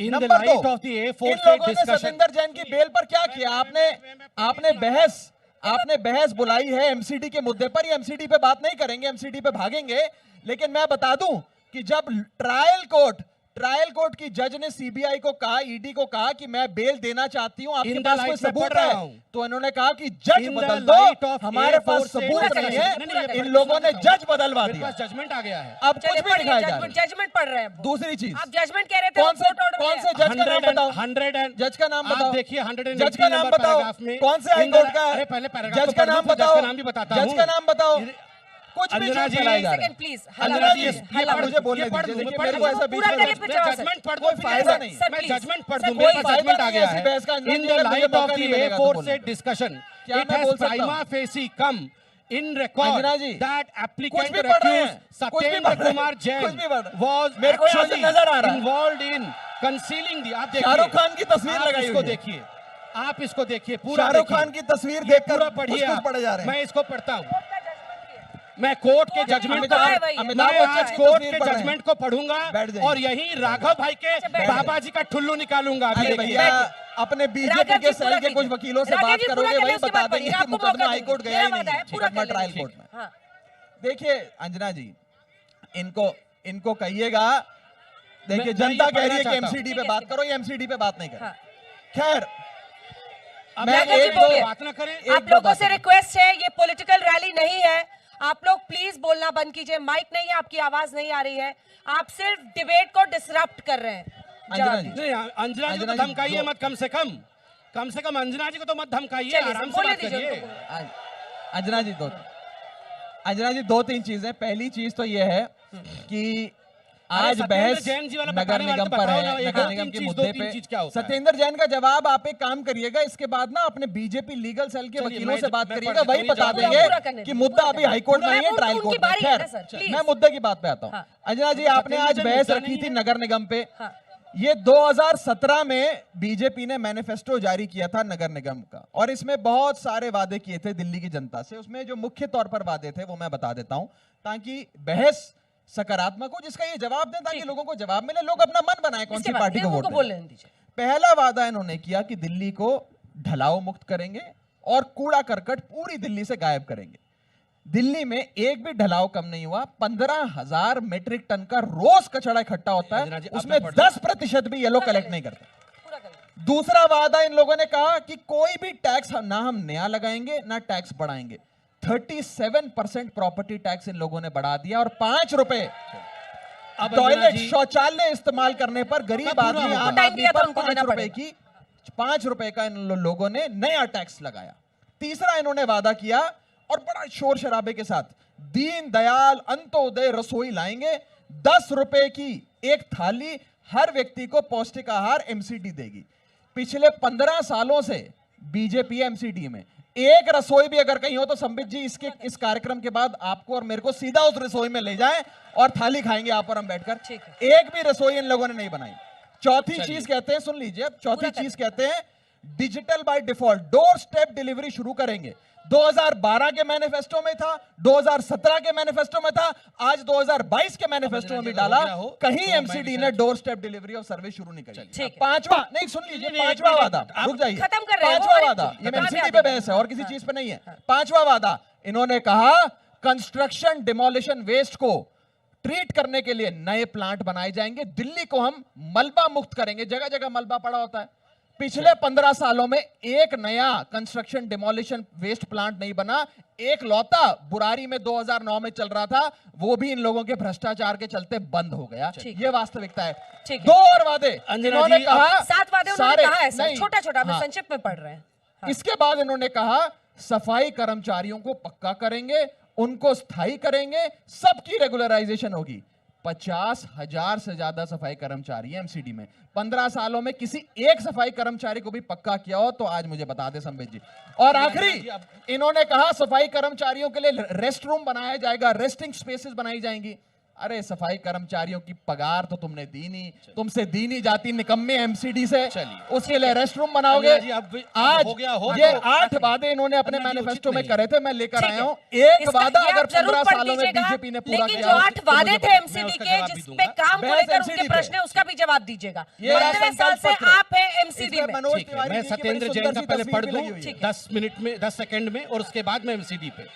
S3: In the
S2: नंबर
S3: light
S2: दो,
S3: of the A4
S2: इन
S3: से
S2: लोगों ने
S3: discussion-
S2: सत्येंद्र जैन की बेल पर क्या किया? आपने बहस बुलाई है एमसीडी के मुद्दे पर। ये एमसीडी पे बात नहीं करेंगे, एमसीडी पे भागेंगे। लेकिन मैं बता दूं कि जब ट्रायल कोर्ट की जज ने सीबीआई को कहा, ईडी को कहा कि मैं बेल देना चाहती हूं, आपके
S3: In the
S2: पास कोई
S3: light में
S2: सबूत
S3: पढ़ रहा
S2: है?
S3: हूं।
S2: तो इन्होंने कहा कि जज
S3: In the
S2: बदल
S3: light
S2: दो,
S3: of
S2: हमारे
S3: A4
S2: पास
S3: से
S2: सबूत
S3: discussion-
S2: नहीं है।
S3: नहीं, ये
S2: इन
S3: बात
S2: लोगों ने
S3: सुनता हूं।
S2: जज बदलवा
S3: मेरे
S2: दिया।
S3: पास जजमेंट आ गया है।
S2: अब कुछ
S1: चलिए
S2: भी दिखाया जा रहा है।
S1: जजमेंट पढ़ रहे हैं।
S2: दूसरी चीज,
S1: आप जजमेंट कह रहे थे,
S2: कौन से
S1: कोर्ट ऑर्डर
S2: कौन
S1: में
S2: से
S1: है।
S2: जज का नाम बताओ?
S3: 100
S2: जज का नाम बताओ।
S3: आप देखिए 180
S2: जज का नाम
S3: नंबर
S2: बताओ।
S3: पैराग्राफ में
S2: कौन से हाई कोर्ट का है?
S3: अरे पहले पैराग्राफ
S2: जज
S3: तो
S2: का
S3: पढ़ लो,
S2: नाम
S3: फिर जज
S2: बताओ।
S3: का नाम भी बताता
S2: जज
S3: हूं।
S2: का नाम बताओ।
S3: ये-
S2: कुछ भी
S3: अंजना
S2: झूठ
S3: जी,
S2: फैलाए जा
S1: एक
S2: रहे
S1: सेकंड प्लीज।
S2: अंजना जी,
S1: हल्ला
S2: मुझे बोलने
S3: ये पढ़
S2: दीजिए।
S3: दूं,
S2: देखिए,
S3: मैं
S2: मेरे
S3: पढ़
S2: को
S3: दूं।
S2: ऐसा बीच
S1: पूरा
S2: में
S1: करिए, फिर जवाब
S3: जजमेंट पढ़
S2: कोई
S3: दो,
S2: फायदा नहीं।
S1: सर,
S3: मैं
S1: प्लीज।
S3: जजमेंट पढ़
S1: सर,
S3: दूं,
S1: कोई
S3: मेरे पास
S2: फायदा
S3: जजमेंट आ
S2: नहीं
S3: गया
S2: ऐसी
S3: है।
S2: बहस का। अंजना
S3: इन
S2: जी
S3: द
S2: ने मुझे
S3: लाइट
S2: मौका
S3: ऑफ
S2: नहीं
S3: द
S2: मिलेगा तो
S3: A4
S2: बोलने
S3: से
S2: का।
S3: डिस्कशन,
S2: क्या
S3: इट
S2: मैं
S3: हैज
S2: बोल सकता हूं?
S3: Prima facie come in
S2: Anjana
S3: record
S2: ji,
S3: that
S2: कुछ
S3: applicant
S2: भी पढ़ रहे हैं,
S3: accused
S2: कुछ भी
S3: सत्येंद्र
S2: पढ़ रहे हैं,
S3: कुमार
S2: कुछ
S3: जैन
S2: भी पढ़ रहे हैं।
S3: was
S2: मेरे को यहाँ से
S3: actually
S2: नजर आ रहा है।
S3: involved in concealing the। आप देखिए,
S2: शाहरुख खान की तस्वीर
S3: आप
S2: लगाई
S3: इसको
S2: हुई है।
S3: देखिए, आप इसको देखिए, पूरा
S2: शाहरुख
S3: देखिए।
S2: खान की तस्वीर
S3: ये
S2: देखकर
S3: पूरा
S2: कुछ
S3: पढ़िए
S2: कुछ
S3: आप।
S2: पढ़े जा रहे हैं।
S3: मैं इसको पढ़ता हूँ। मैं कोर्ट के जजमेंट को
S1: अमिताभ- भाई,
S2: अमिताभ
S3: मैं
S2: बच्चन
S3: आज
S2: की
S3: कोर्ट
S2: तस्वीर
S3: के
S2: पढ़ रहे हैं।
S3: जजमेंट को पढ़ूंगा
S2: बैठ जाइए।
S3: और यही राघव भाई के
S1: बैठ
S3: बाबा जी का ठुल्लू निकालूंगा। अभी
S2: अरे
S3: देखिए।
S2: भैया, अपने बीजेपी
S1: राघव
S2: के
S1: जी,
S2: सेल
S1: पूरा
S2: के कुछ
S1: कीजिए।
S2: वकीलों से
S1: राघव
S2: बात
S1: जी, पूरा
S2: करोगे,
S1: करिए,
S2: वही
S1: उसके
S2: बता
S1: बाद
S2: देंगे
S1: पढ़िए।
S2: कि
S1: आपको
S2: मुकदमा
S1: मौका
S2: हाई कोर्ट
S1: दूंगी।
S2: गया ही
S1: मेरा वादा
S2: नहीं
S1: है, पूरा
S2: मुकदमा
S1: कर
S2: ट्रायल
S1: लीजिए।
S2: कोर्ट में।
S1: हाँ।
S2: देखिए अंजना जी, इनको कहिएगा, देखिए
S3: मैं
S2: जनता
S3: ये
S2: कह रही है
S3: पढ़ना
S2: कि
S3: चाहता हूं।
S2: एमसीडी
S1: ठीक
S2: पे
S1: है,
S2: बात
S1: ठीक है।
S2: करो, ये एमसीडी पे बात नहीं करे।
S1: हाँ।
S2: खैर,
S3: अब
S2: मैं
S1: राघव जी
S2: एक
S1: बोलिए।
S2: दो
S3: बात ना करें।
S2: एक
S1: आप
S2: दो
S1: लोगों
S2: बात
S1: से
S2: करें।
S1: रिक्वेस्ट है, ये पॉलिटिकल रैली नहीं है। आप लोग प्लीज बोलना बंद कीजिए। माइक नहीं है, आपकी आवाज नहीं आ रही है। आप सिर्फ डिबेट को डिसरप्ट कर रहे हैं।
S2: अंजना
S1: जवाब
S2: जी,
S1: दीजिए।
S3: नहीं, अंजना जी
S2: अंजना
S3: को
S2: जी,
S3: धमकाइए
S2: दो-
S3: मत। कम से कम अंजना जी को तो मत धमकाइए,
S1: चलिए,
S3: आराम से
S1: बोलने
S3: बात
S1: दीजिए
S3: करिए।
S1: उनको।
S2: अंजना जी दो तीन चीजें। पहली चीज तो ये है कि आज
S3: सत्येंद्र
S2: बहस
S3: जैन जी वाला
S2: नगर
S3: बताने वाले
S2: निगम
S3: तो
S2: पर
S3: बताओ
S2: है,
S3: ना, एक
S2: नगर
S3: दो
S2: निगम
S3: तीन
S2: के
S3: चीज,
S2: मुद्दे
S3: दो तीन चीज क्या
S2: पे
S3: होता है?
S2: सत्येंद्र जैन का जवाब आप एक काम करिएगा, इसके बाद ना अपने बीजेपी लीगल सेल के
S3: चलिए,
S2: वकीलों से बात
S3: मैं
S2: करिएगा,
S3: पढ़
S2: वही
S3: देता हूं,
S2: बता
S3: ये
S2: देंगे
S1: पूरा करने
S2: कि
S1: दीजिए,
S2: मुद्दा
S1: पूरा
S2: अभी हाई कोर्ट में
S1: पूरा
S2: नहीं है,
S1: उन-
S2: ट्रायल
S1: उनकी
S2: कोर्ट में।
S1: बारी है
S2: खैर,
S1: ना, सर, प्लीज।
S2: मैं मुद्दे की बात पे आता हूँ।
S1: हाँ।
S2: अंजना जी, आपने
S3: सत्येंद्र
S2: आज
S3: जैन
S2: बहस
S3: मुद्दा
S2: रखी
S3: नहीं
S2: थी
S3: है।
S2: नगर निगम पे।
S1: हाँ।
S2: ये 2017 में बीजेपी ने मैनिफेस्टो जारी किया था नगर निगम का, और इसमें बहुत सारे वादे किए थे दिल्ली की जनता से। उसमें जो मुख्य तौर पर वादे थे वो मैं बता देता हूं, ताकि बहस सकारात्मक हो, जिसका ये जवाब दें, ताकि लोगों को जवाब मिले, लोग अपना मन बनाए कौन सी पार्टी को वोट दें।
S1: बोलने दीजिए।
S2: पहला वादा इन्होंने किया कि दिल्ली को ढलाव मुक्त करेंगे और कूड़ा करकट पूरी दिल्ली से गायब करेंगे। दिल्ली में एक भी ढलाव कम नहीं हुआ। 15,000 मीट्रिक टन का रोज कचरा इकट्ठा होता है, उसमें 10% भी ये लोग कलेक्ट नहीं करते। दूसरा वादा इन लोगों ने कहा कि कोई भी टैक्स ना हम नया लगाएंगे ना टैक्स बढ़ाएंगे। 37% प्रॉपर्टी टैक्स इन लोगों ने बढ़ा दिया, और 5 रुपए टॉयलेट शौचालय इस्तेमाल करने पर गरीब आदमी, आम आदमी पर 5 रुपए की 5 रुपए का इन लोगों ने नया टैक्स लगाया। तीसरा इन्होंने वादा किया, और बड़ा शोर शराबे के साथ, दीन दयाल अंत्योदय रसोई लाएंगे। 10 रुपए की एक थाली हर व्यक्ति को पौष्टिक आहार एमसीडी देगी। पिछले 15 सालों से बीजेपी एमसीडी में एक रसोई भी अगर कहीं हो तो संबित जी इस कार्यक्रम के बाद आपको और मेरे को सीधा उस रसोई में ले जाएं और थाली खाएंगे आप और हम बैठकर। एक भी रसोई इन लोगों ने नहीं बनाई। चौथी चीज कहते हैं, सुन लीजिए, चौथी चीज कहते हैं digital by default, door step delivery शुरू करेंगे। 2012 के मैनिफेस्टो में था, 2017 के मैनिफेस्टो में था, आज 2022 के मैनिफेस्टो में भी डाला। कहीं एमसीडी ने door step delivery of service शुरू नहीं करी। पांचवा, नहीं सुन लीजिए, पांचवा वादा, रुक जाइए,
S1: खत्म कर रहे हैं।
S2: पांचवा वादा, ये एमसीडी पे बहस है और किसी चीज पे नहीं है। पांचवा वादा इन्होंने कहा, कंस्ट्रक्शन डिमोलिशन वेस्ट को ट्रीट करने के लिए नए प्लांट बनाए जाएंगे। दिल्ली को हम मलबा मुक्त करेंगे। जगह जगह मलबा पड़ा होता है। पिछले 15 सालों में एक नया कंस्ट्रक्शन डिमोलिशन वेस्ट प्लांट नहीं बना। एक लौता बुरारी में 2009 में चल रहा था, वो भी इन लोगों के भ्रष्टाचार के चलते बंद हो गया। ये वास्तविकता है। 2 और वादे इन्होंने कहा,
S1: 7 वादे उन्होंने कहा है, छोटा छोटा हम संक्षिप्त में पढ़ रहे हैं।
S2: इसके बाद इन्होंने कहा, सफाई कर्मचारियों को पक्का करेंगे, उनको स्थायी करेंगे, सबकी रेगुलराइजेशन होगी। 50,000 से ज्यादा सफाई कर्मचारी है एमसीडी में। 15 सालों में किसी एक सफाई कर्मचारी को भी पक्का किया हो तो आज मुझे बता दे संबित जी। और आखिरी इन्होंने कहा, सफाई कर्मचारियों के लिए रेस्ट रूम बनाया जाएगा, रेस्टिंग स्पेसेस बनाई जाएंगी। अरे सफाई कर्मचारियों की पगार तो तुमने दी नहीं, तुमसे दी नहीं जाती निकम्मे एमसीडी से, उसके लिए रेस्ट रूम बनाओगे। आज ये 8 वादे इन्होंने अपने मैनिफेस्टो में करे थे, मैं लेकर आया हूँ। एक वादा अगर 15 सालों में बीजेपी ने पूरा किया,
S1: जो 8 वादे थे एमसीडी के जिसपे काम को लेकर उनके प्रश्न है, उसका भी जवाब दीजिएगा। 15 साल से आप हैं एमसीडी में।
S3: मैं सत्येंद्र जैन का पहले पढ़ दूं 10 मिनट में, 10 सेकंड में, और उसके बाद मैं एमसीडी पे।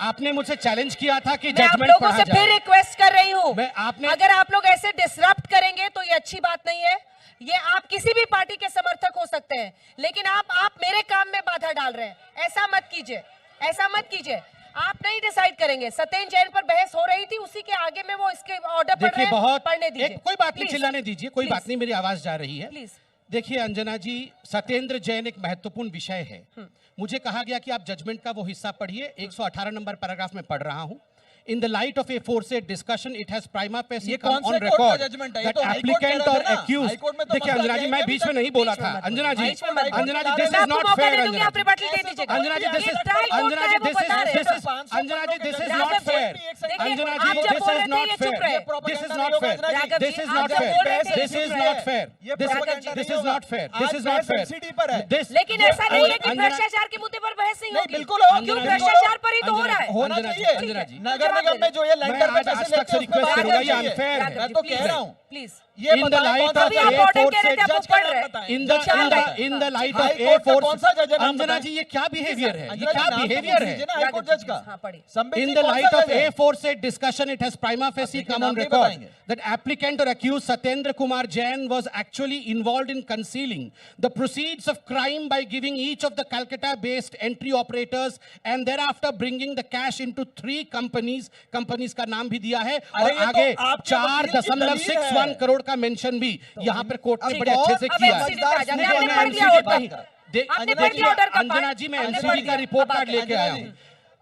S3: आपने मुझसे चैलेंज किया था कि जजमेंट पढ़ा जाए।
S1: फिर रिक्वेस्ट कर रही हूँ,
S3: आपने
S1: अगर आप लोग ऐसे डिसरप्ट करेंगे तो ये अच्छी बात नहीं है। ये आप किसी भी पार्टी के समर्थक हो सकते हैं, लेकिन आप मेरे काम में बाधा डाल रहे हैं। ऐसा मत कीजिए, ऐसा मत कीजिए। आप नहीं डिसाइड करेंगे। सत्येंद्र जैन पर बहस हो रही थी, उसी के आगे में वो इसके ऑर्डर पढ़ रहे हैं, पढ़ने दीजिए।
S3: कोई बात नहीं, चिल्लाने दीजिए, कोई बात नहीं, मेरी आवाज जा रही है।
S1: प्लीज
S3: देखिए अंजना जी, सत्येंद्र जैन एक महत्वपूर्ण विषय है। मुझे कहा गया कि आप जजमेंट का वो हिस्सा पढ़िए। 118 नंबर पैराग्राफ में पढ़ रहा हूं। In the light of a aforesaid discussion, it has prima facie come on record that applicant or accused. देखिए अंजना जी, मैं बीच में नहीं बोला था। अंजना जी, this is not fair. Anjana ji, this is not fair. Anjana ji, this is not fair. This is not fair. This is not fair. This is not fair. This is not fair. This is not fair.
S1: लेकिन ऐसा नहीं है कि भ्रष्टाचार के मुद्दे पर बहस नहीं होगी। बिल्कुल क्यों, भ्रष्टाचार पर ही तो हो रहा है।
S2: होना चाहिए। अंजना जी, नगर निगम में जो ये लैंडर पे पैसे लेते हैं,
S3: रिक्वेस्ट करूंगा, ये अनफेयर है।
S2: मैं तो कह रहा हूं,
S1: प्लीज
S2: ये
S3: in the light of Anjana जी, ये क्या बिहेवियर है? ये क्या बिहेवियर है?
S2: हाईकोर्ट जज का
S3: In the light of aforesaid discussion, it has prima facie come on record that applicant or accused Satyendra Kumar Jain was actually involved in concealing the proceeds of crime by giving each of the Calcutta-based entry operators and thereafter bringing the cash into 3 companies. Companies का नाम भी दिया है और आगे 4.61 करोड़ का mention भी यहाँ पर कोर्ट ने बड़े अच्छे से किया है। अंजना जी, मैं एमसीडी का रिपोर्ट कार्ड लेके आया हूँ।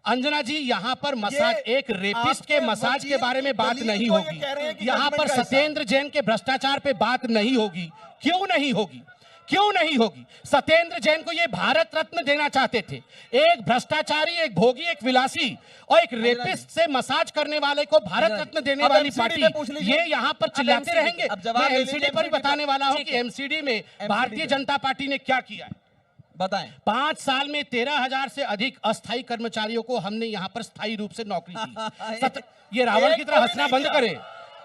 S3: अंजना जी, यहाँ पर मसाज, एक रेपिस्ट के मसाज के बारे में बात नहीं होगी। यहाँ पर सत्येंद्र जैन के भ्रष्टाचार पे बात नहीं होगी। क्यों नहीं होगी? क्यों नहीं होगी? सत्येंद्र जैन को ये भारत रत्न देना चाहते थे। एक भ्रष्टाचारी, एक भोगी, एक विलासी और एक रेपिस्ट से मसाज करने वाले को भारत रत्न देने वाली पार्टी, ये यहाँ पर चिल्लाते रहेंगे। मैं एमसीडी पर ही बताने वाला हूँ कि एमसीडी में भारतीय जनता पार्टी ने क्या किया है।
S2: बताएं।
S3: 5 साल में 13,000 से अधिक अस्थायी कर्मचारियों को हमने यहाँ पर स्थायी रूप से नौकरी दी। ये रावण की तरह हंसना बंद करें।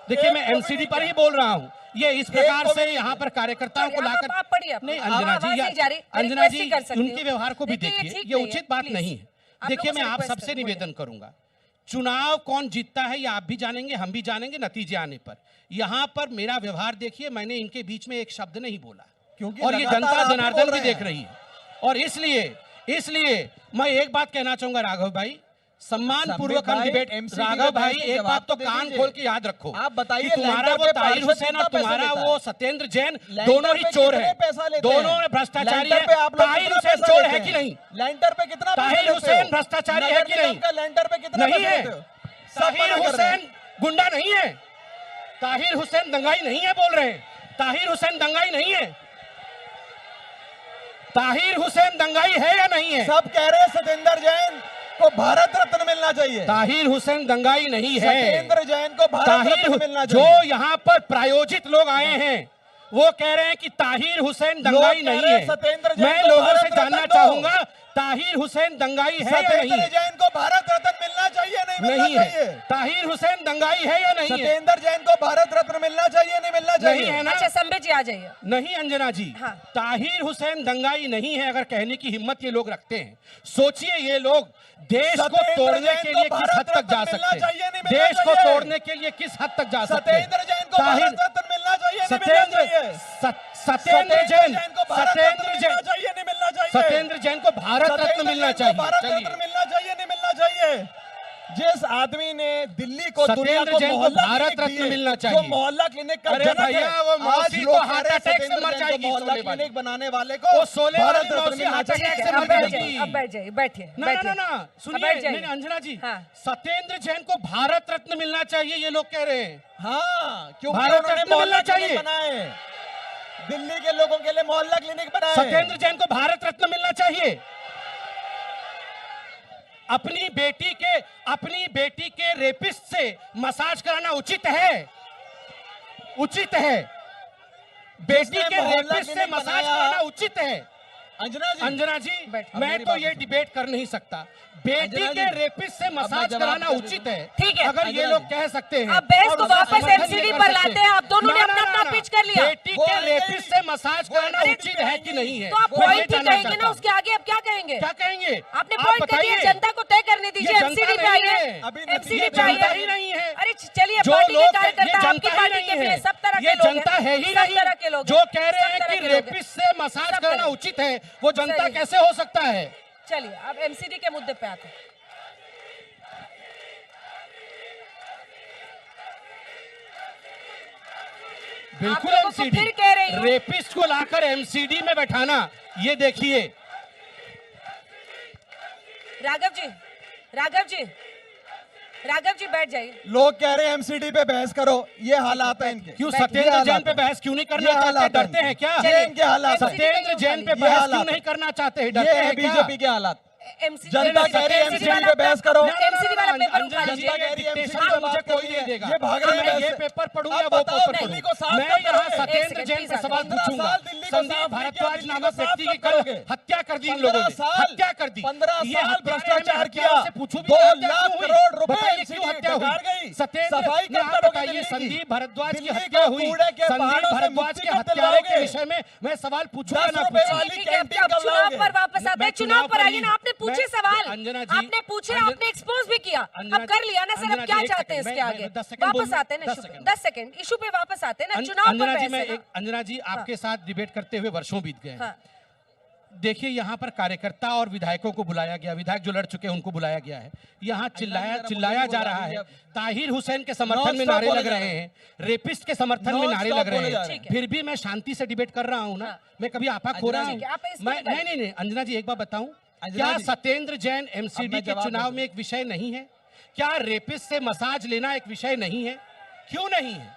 S3: देखिए, मैं एमसीडी पर ही बोल रहा हूँ। ये इस प्रकार से यहाँ पर कार्यकर्ताओं को लाकर, नहीं अंजना जी, अंजना जी उनके व्यवहार को भी देखिए, ये उचित बात नहीं है। देखिए, मैं आप सबसे निवेदन करूंगा, चुनाव कौन जीतता है ये आप भी जानेंगे, हम भी जानेंगे नतीजे आने पर। यहाँ पर मेरा व्यवहार देखिए, मैंने इनके बीच में एक शब्द नहीं बोला,
S2: क्योंकि
S3: और ये जनता जनार्दन भी देख रही है। और इसलिए मैं एक बात कहना चाहूंगा राघव भाई, सम्मान पूर्वक हम डिबेट। राघव भाई, एक बात तो कान खोल के याद रखो,
S2: आप बताइए,
S3: तुम्हारा वो ताहिर हुसैन और तुम्हारा वो सत्येंद्र जैन दोनों ही चोर है, दोनों भ्रष्टाचारी है। ताहिर हुसैन चोर है कि नहीं?
S2: लैंडर पे कितना?
S3: ताहिर हुसैन भ्रष्टाचारी है कि नहीं?
S2: लैंडर पे कितना
S3: नहीं है। ताहिर हुसैन गुंडा नहीं है, ताहिर हुसैन दंगाई नहीं है बोल रहे हैं। ताहिर हुसैन दंगाई नहीं है, ताहिर हुसैन दंगाई है या नहीं है?
S2: सब कह रहे हैं सत्येंद्र जैन को भारत रत्न मिलना चाहिए।
S3: ताहिर हुसैन दंगाई नहीं है,
S2: सत्येंद्र जैन को भारत रत्न मिलना चाहिए।
S3: जो यहाँ पर प्रायोजित लोग आए हैं वो कह रहे हैं कि ताहिर हुसैन दंगाई नहीं है। मैं लोगों से जानना चाहूंगा, ताहिर हुसैन दंगाई है या नहीं?
S2: सत्येंद्र जैन को भारत रत्न मिलना चाहिए, नहीं
S3: है? ताहिर हुसैन दंगाई है या नहीं?
S2: सत्येंद्र जैन को भारत रत्न मिलना चाहिए, नहीं मिलना चाहिए?
S3: नहीं है ना?
S1: अच्छा संबित जी आ जाइए।
S3: नहीं अंजना जी,
S1: हाँ।
S3: ताहिर हुसैन दंगाई नहीं है अगर कहने की हिम्मत ये लोग रखते हैं। सोचिए, ये लोग देश को तोड़ने के लिए किस हद तक जा सकते हैं, देश को तोड़ने के लिए किस हद तक जा सकते हैं।
S2: सत्येंद्र जैन को भारत रत्न मिलना चाहिए,
S3: सत्येंद्र जैन सत्येंद्र जैन को भारत रत्न मिलना चाहिए,
S2: भारत रत्न मिलना चाहिए, नहीं मिलना चाहिए? जिस आदमी ने दिल्ली को, दुनिया
S3: सत्येंद्र
S2: को
S3: जैन को
S2: मोहल्ला
S3: भारत
S2: क्लिनिक
S3: रत्न
S2: दिए,
S3: मिलना
S2: जो
S3: चाहिए।
S2: मोहल्ला क्लिनिक का
S3: अरे
S2: जनक
S3: भैया,
S2: है,
S3: वो
S2: आज
S3: मौसी
S2: लोग
S3: को
S2: कह
S3: हार्ट
S2: रहे हैं
S3: अटैक से
S2: सत्येंद्र
S3: मर
S2: जैन को
S3: जाएगी,
S2: मोहल्ला
S3: सोले वाली।
S2: क्लिनिक बनाने वाले को
S3: वो सोले
S2: भारत
S3: वाली
S2: रत्न
S3: मौसी
S2: मिलना
S3: हार्ट
S2: चाहिए।
S3: अटैक से
S1: अब
S3: मर
S1: बैठ
S3: जाएगी।
S1: जाइए, अब बैठ जाइए, बैठिए
S3: ना, सुनिए, नहीं अंजना जी,
S1: हाँ।
S3: सत्येंद्र जैन को भारत रत्न मिलना चाहिए ये लोग कह रहे हैं।
S2: हाँ, क्योंकि
S3: भारत
S2: उन्होंने
S3: रत्न
S2: मोहल्ला
S3: मिलना
S2: क्लिनिक
S3: चाहिए।
S2: बनाए, दिल्ली के लोगों के लिए मोहल्ला क्लिनिक बनाए।
S3: सत्येंद्र जैन को भारत रत्न मिलना चाहिए। अपनी बेटी के रेपिस्ट से मसाज कराना उचित है, उचित है। बेटी के रेपिस्ट से मसाज कराना उचित है। अंजना जी, मैं तो ये डिबेट कर नहीं सकता। बेटी के रेपिस्ट से मसाज कराना उचित है,
S1: ठीक है।
S3: अगर ये लोग कह सकते हैं।
S1: अब बहस को
S3: और उसका
S1: वापस
S3: समर्थन
S1: एमसीडी
S3: ये कर
S1: पर
S3: सकते
S1: लाते हैं। आप दोनों ने
S3: ना,
S1: अपना
S3: ना,
S1: अपना
S3: ना,
S1: पिच कर लिया।
S3: बेटी के रेपिस्ट से मसाज कराना उचित है कि नहीं है?
S1: तो आप
S3: मैं ये
S1: पॉइंट ही
S3: जानना
S1: कहेंगे
S3: चाहता
S1: ना,
S3: हूं।
S1: उसके आगे अब क्या कहेंगे?
S3: क्या कहेंगे?
S1: आपने
S3: आप
S1: पॉइंट कर दिया,
S3: बताइए।
S1: जनता को तय करने दीजिए।
S3: ये
S1: एमसीडी
S3: जनता
S1: पे
S3: नहीं
S1: आइए,
S3: है।
S1: एमसीडी
S3: ये
S1: पे आइए।
S3: जनता ही नहीं है।
S1: अरे चलिए,
S3: जो
S1: पार्टी के
S3: लोग
S1: कार्यकर्ता,
S3: ये
S1: आपकी
S3: जनता ही
S1: पार्टी
S3: नहीं
S1: के भी
S3: है,
S1: सब तरह
S3: ये
S1: के लोग
S3: जनता है ही
S1: सब
S3: नहीं,
S1: तरह के लोग
S3: जो कह रहे
S1: सब
S3: हैं
S1: तरह
S3: कि
S1: के लोग हैं।
S3: रेपिस्ट से मसाज
S1: सब
S3: करना
S1: तरह।
S3: उचित है, वो जनता
S1: सही।
S3: कैसे हो सकता है?
S1: चलिए अब एमसीडी के मुद्दे पे आते हैं।
S3: बिल्कुल
S1: लोगों को
S3: एमसीडी,
S1: फिर कह रही हूं।
S3: रेपिस्ट को लाकर एमसीडी में बैठाना, ये देखिए।
S1: राघव जी बैठ जाइए।
S2: लोग कह रहे हैं एमसीडी पे बहस करो, ये हालात है इनके।
S3: क्यों
S2: ये
S3: सत्येंद्र जैन
S2: हालात
S3: पे
S2: है।
S3: बहस क्यों नहीं करना
S2: ये
S3: चाहते?
S2: हालात है
S3: डरते हैं क्या?
S2: ये इनके हालात है।
S3: सत्येंद्र जैन पे
S2: ये
S3: बहस
S2: हालात
S3: क्यों
S2: है।
S3: नहीं करना चाहते हैं?
S2: ये
S3: डरते
S2: है
S3: हैं क्या?
S2: बीजेपी के हालात।
S1: एमसीडी
S2: जनता कह रही है एमसीडी पे बहस करो।
S1: एमसीडी वाला पेपर उठा
S3: अंजना जी,
S1: लीजिए।
S3: ये डिक्टेशन तो मुझे कोई नहीं देगा।
S2: ये भाग रहे हैं
S3: मैं ये
S2: वैसे।
S3: पेपर पढ़ूं
S2: अब
S3: या वो
S2: बताओ,
S3: पेपर
S2: दिल्ली को साफ
S3: पढ़ूं? मैं
S2: कब
S3: यहाँ
S2: करोगे?
S3: सत्येंद्र
S1: एक
S3: जैन
S1: सेकंड,
S3: पे सवाल
S2: 15
S3: पूछूंगा।
S2: साल दिल्ली को
S3: संदीप
S2: साफ नहीं किया,
S3: भारद्वाज
S2: दिल्ली
S3: नामक
S2: को
S3: व्यक्ति
S2: साफ
S3: की
S2: कब
S3: कल
S2: करोगे?
S3: हत्या कर दी इन लोगों
S2: 15
S3: ने,
S2: साल
S3: हत्या कर दी।
S2: 15
S3: ये
S2: साल
S3: हत्या
S2: भ्रष्टाचार
S3: में
S2: किया।
S3: हत्या से पूछूं भी
S2: 2
S3: हत्या
S2: लाख
S3: क्यों हुई?
S2: करोड़ रुपए
S3: बताइए
S2: एमसीडी
S3: क्यों हत्या
S2: बेकार
S3: हुई?
S2: गई।
S3: सत्येंद्र
S2: सफाई
S3: ने
S2: कब
S3: आप
S2: करोगे
S3: बताइए,
S2: दिल्ली की?
S3: संदीप भारद्वाज की
S2: दिल्ली
S3: हत्या
S2: को
S3: हुई।
S2: कूड़े के
S3: संदीप
S2: पहाड़ों से
S3: भारद्वाज
S2: मुक्ति
S3: के
S2: कब
S3: हत्यारे के
S2: दिलवाओगे?
S3: विषय में मैं सवाल पूछूंगा
S2: 10
S3: ना
S2: रुपए
S3: पूछूं।
S2: वाली
S1: ठीक है,
S2: कैंटीन
S1: अब
S2: कब
S1: चुनाव
S2: लाओगे?
S1: पर वापस आते
S3: मैं
S1: हैं। चुनाव पर आइए ना। आपने पूछे
S3: मैं-
S1: सवाल,
S3: अंजना जी,
S1: आपने पूछे,
S3: अंजना-
S1: आपने एक्सपोज भी किया।
S3: अंजना
S1: अब कर लिया ना सर, अब
S3: अंजना
S1: क्या
S3: जी, एक
S1: चाहते हैं
S3: सेकंड,
S1: इसके
S3: मैं
S1: आगे?
S3: 10 सेकंड
S1: वापस
S3: बोलूं?
S1: आते हैं ना
S3: 10 सेकंड।
S1: 10 सेकंड इशू पे वापस आते हैं ना। चुनाव पर
S3: अंजना जी,
S1: बहस
S3: मैं
S1: है ना।
S3: एक अंजना जी आपके साथ डिबेट करते हुए वर्षों बीत गए हैं।
S1: हाँ।
S3: देखिए, यहाँ पर कार्यकर्ता और विधायकों को बुलाया गया, विधायक जो लड़ चुके हैं उनको बुलाया गया है। यहाँ चिल्लाया जा रहा है। ताहिर हुसैन के समर्थन में नारे लग रहे हैं, रेपिस्ट के समर्थन में नारे लग रहे हैं। फिर भी मैं शांति से डिबेट कर रहा हूँ ना। मैं कभी आपा खो रहा हूँ? मैं नहीं अंजना जी, एक बात बताऊं, क्या सत्येंद्र जैन एमसीडी के चुनाव में एक विषय नहीं है? क्या रेपिस्ट से मसाज लेना एक विषय नहीं है? क्यों नहीं है?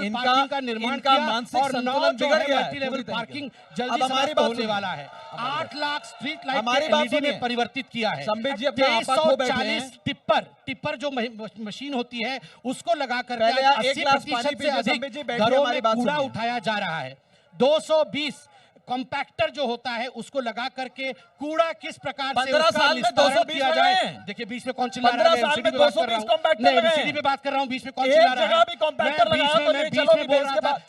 S3: लेवल
S2: इनका-
S3: पार्किंग का निर्माण
S2: इनका
S3: किया
S2: मानसिक
S3: और 9
S2: संतुलन
S3: जो
S2: बिगड़
S3: है
S2: गया है
S3: मल्टी लेवल
S2: पूरी तरीके
S3: पार्किंग
S2: से।
S3: जल्दी
S2: अब हमारी
S3: समाप्त
S2: बात
S3: होने
S2: सुनिए।
S3: वाला है। 8 लाख स्ट्रीट लाइट
S2: हमारी बात
S3: एलईडी में
S2: सुनिए।
S3: परिवर्तित किया है।
S2: संबित जी अपना आपा खो बैठे हैं।
S3: 340 टिप्पर जो मशीन होती है उसको लगा कर
S2: पहले आप
S3: 80%
S2: एक गिलास पानी
S3: से
S2: पीजिए,
S3: अधिक
S2: संबित जी, बैठिए,
S3: घरों
S2: हमारी
S3: में
S2: बात
S3: कूड़ा
S2: सुनिए।
S3: उठाया जा रहा है। 220 कॉम्पैक्टर जो होता है उसको लगा करके कूड़ा किस प्रकार से
S2: 15
S3: उसका
S2: साल में
S3: निस्तारण
S2: 220
S3: किया
S2: लगाए
S3: जाए।
S2: हैं।
S3: देखिए बीच में कौन चिल्ला रहा
S2: 15
S3: है?
S2: साल
S3: एमसीडी
S2: में
S3: पे बात कर
S2: 220
S3: रहा हूं।
S2: कॉम्पैक्टर
S3: नहीं,
S2: लगाए हैं।
S3: एमसीडी पे बात कर रहा हूं, बीच में कौन
S2: एक
S3: चिल्ला रहा है?
S2: जगह भी कॉम्पैक्टर
S3: मैं बीच
S2: लगाया
S3: में-
S2: तो
S3: मैं
S2: नहीं,
S3: बीच
S2: चलो
S3: में
S2: भी
S3: बोल
S2: बेस
S3: रहा
S2: के
S3: था।
S2: बाद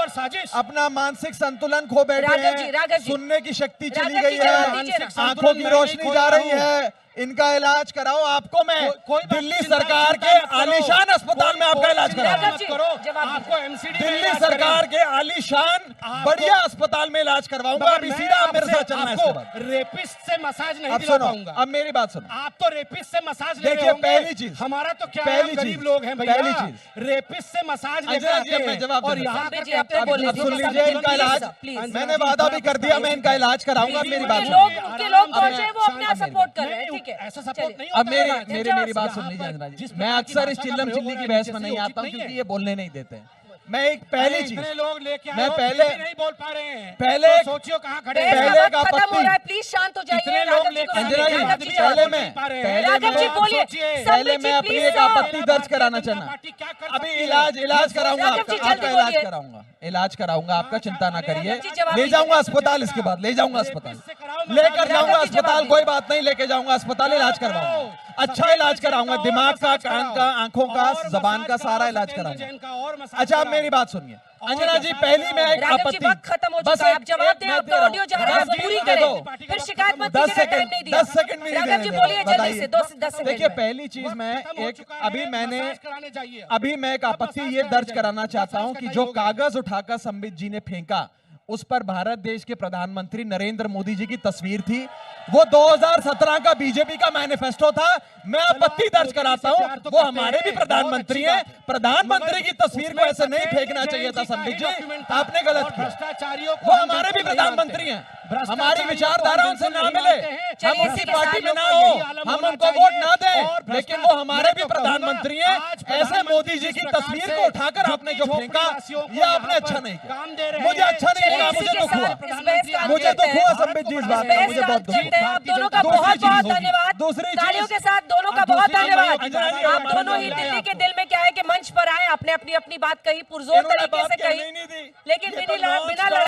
S3: और साजिश।
S2: अपना मानसिक संतुलन खो बैठे
S1: राघव जी,
S2: हैं,
S1: राघव जी।
S2: सुनने की शक्ति चली
S1: राघव जी,
S2: गई
S1: जवाब
S2: है,
S1: दीजिए ना।
S3: मानसिक संतुलन
S2: आंखों की
S3: मैं
S2: रोशनी
S3: नहीं
S2: जा
S3: खो
S2: रही
S3: रहा हूं।
S2: है, इनका इलाज कराओ। आपको मैं
S3: कोई बात
S2: दिल्ली
S3: चिंता-
S2: सरकार
S3: चिंता
S2: के
S3: मत करो।
S2: आलीशान अस्पताल में आपका
S3: कोई
S2: इलाज
S3: चिंता
S2: कराऊंगा।
S1: राघव
S3: मत
S1: जी,
S3: करो,
S1: जवाब दीजिए।
S3: आपको एमसीडी में
S2: दिल्ली
S3: इलाज
S2: सरकार
S3: करेंगे।
S2: के आलीशान बढ़िया अस्पताल में इलाज करवाऊंगा।
S3: मगर
S2: अभी
S3: मैं
S2: सीधा आप मेरे
S3: आपसे-
S2: साथ चलना है इसके बाद।
S3: आपको रेपिस्ट से मसाज नहीं
S2: अब
S3: दिला
S2: सुनो,
S3: पाऊंगा।
S2: अब मेरी बात सुनो।
S3: आप तो रेपिस्ट से मसाज ले रहे
S2: देखिए,
S3: होंगे।
S2: पहली चीज-
S3: हमारा तो क्या है,
S2: पहली
S3: हम गरीब
S2: चीज-
S3: लोग हैं भैया।
S2: पहली चीज-
S3: रेपिस्ट से मसाज लेकर
S2: अंजना जी,
S3: आते
S2: अब मैं
S3: हैं
S2: जवाब
S3: और
S2: दूंगा।
S3: यहाँ
S1: संबित
S3: कर
S1: जी,
S3: कहते
S1: आप तो
S3: हैं
S1: बोलिए।
S2: अब सुन
S1: प्लीज,
S2: लीजिए इनका
S1: प्लीज,
S2: इलाज।
S1: प्लीज।
S2: मैंने वादा भी कर दिया, मैं इनका इलाज कराऊंगा। मेरी बात
S1: उनके
S2: सुनो।
S1: लोग उनके लोग पहुंचे, वो अपना
S3: शांत
S1: सपोर्ट कर रहे हैं,
S3: नहीं,
S1: ठीक है।
S3: ऐसा
S1: चलिए।
S3: सपोर्ट नहीं
S2: अब
S3: होता है।
S2: मेरी बात सुन
S3: यहाँ
S2: लीजिए
S3: पर
S2: अंजना जी।
S3: जिस
S2: मैं
S3: प्रकार की
S2: अक्सर इस
S3: भाषा का
S2: चिल्लम
S3: प्रयोग
S2: चिल्ली
S3: हो
S2: की
S3: रहा है,
S2: बहस में
S3: जैसे
S2: नहीं
S3: ये
S2: आता हूँ,
S3: उचित
S2: क्योंकि
S3: नहीं
S2: ये बोलने नहीं देते हैं। मैं एक पहली चीज
S3: इतने लोग लेके आए
S2: मैं
S3: हो,
S2: पहले-
S3: फिर भी नहीं बोल पा रहे हैं।
S2: पहले-
S3: तो सोचियो कहाँ खड़े हैं।
S1: बहस
S2: पहले
S1: का
S2: का
S1: वक्त खत्म हो
S2: आपत्ति-
S1: रहा है, प्लीज शांत हो जाइए।
S3: इतने लोग
S1: राघव जी
S3: लेके
S1: को
S2: अंजना जी,
S1: राघव जी
S3: जवाब
S2: पहले
S3: नहीं
S2: मैं
S3: दे पा रहे हैं।
S2: पहले
S1: राघव जी
S2: मैं-
S1: बोलिए।
S3: सोचिए।
S2: पहले
S1: संबित जी,
S2: मैं अपनी
S1: प्लीज
S2: एक
S1: stop।
S2: आपत्ति दर्ज कराना चाहना।
S3: पार्टी क्या कर
S2: अभी
S3: सकती है?
S2: इलाज कराऊंगा
S1: राघव
S2: आपका
S1: जी, जल्दी
S2: आपका इलाज
S1: बोलिए।
S2: कराऊंगा, इलाज कराऊंगा आपका, चिंता ना करिए।
S1: राघव जी, जवाब
S2: ले
S1: दीजिए।
S2: जाऊंगा अस्पताल, इसके बाद ले जाऊंगा अस्पताल, लेकर जाऊंगा
S1: राघव जी, जवाब
S2: अस्पताल,
S1: दीजिए।
S2: कोई बात नहीं, लेके जाऊंगा अस्पताल, इलाज करवाऊंगा, अच्छा इलाज कराऊंगा, दिमाग का, कान का, आंखों का, जबान का सारा इलाज कराऊंगा। अच्छा, अब मेरी बात सुनिए अंजना जी, पहली मैं एक
S1: राघव जी,
S2: आपत्ति,
S1: वक्त खत्म हो
S2: बस
S1: चुका है। आप
S2: एक-
S1: जवाब
S2: एक
S1: दें,
S2: मैं
S1: आप
S2: दे
S1: तो
S2: रहा
S1: ऑडियो
S2: हूं।
S1: जा रहा है,
S2: 10
S1: पूरी
S2: सेकंड दे
S1: करें।
S2: दो।
S1: फिर शिकायत मत
S2: 10
S1: कीजिएगा, टाइम
S2: सेकंड
S1: नहीं दिया।
S2: 10 सेकंड भी नहीं
S1: राघव जी
S2: देने
S1: बोलिए
S2: दे रहा,
S1: जल्दी से,
S2: बताइए।
S1: 10 सेकंड
S2: देखिए,
S1: में।
S2: पहली चीज मैं एक अभी मैं एक आपत्ति ये दर्ज कराना चाहता हूं कि जो कागज उठाकर संबित जी ने फेंका, उस पर भारत देश के प्रधानमंत्री नरेंद्र मोदी जी की तस्वीर थी। वो 2017 का बीजेपी का मैनिफेस्टो था। मैं आपत्ति दर्ज कराता हूं, वो हमारे भी प्रधानमंत्री हैं। प्रधानमंत्री की तस्वीर को ऐसे नहीं फेंकना चाहिए था संबित जी, आपने गलत किया।
S3: भ्रष्टाचारियों
S2: वो हमारे भी प्रधानमंत्री हैं, हमारी विचारधारा उनसे ना मिले, हम उनकी पार्टी में ना हो, हम उनको वोट ना दें, लेकिन वो हमारे भी प्रधानमंत्री हैं। ऐसे मोदी जी की तस्वीर को उठाकर आपने जो फेंका, ये आपने अच्छा नहीं किया, मुझे अच्छा नहीं लगा, मुझे दुख हुआ, मुझे दुख हुआ संबित जी, इस बात का मुझे बहुत दुख हुआ।
S1: आप दोनों का
S2: दूसरी
S1: बहुत
S2: चीज
S1: बहुत
S2: होगी।
S1: धन्यवाद।
S2: दूसरी चीज-
S1: तालियों के साथ दोनों का
S3: अब
S1: बहुत
S3: दूसरी
S1: धन्यवाद।
S3: चीज- अंजना जी,
S1: आप
S3: हमारा
S1: दोनों ही
S3: मिला है
S1: दिल्ली के
S3: आपको।
S1: दिल में क्या है कि मंच पर आए, आपने अपनी अपनी बात कही, पुरजोर
S2: इन्होंने
S1: तरीके
S2: बात
S1: से
S2: कहने
S1: कही,
S2: ही नहीं दी।
S1: लेकिन
S2: ये तो
S1: बिना
S2: लॉन्च
S1: बिना
S2: का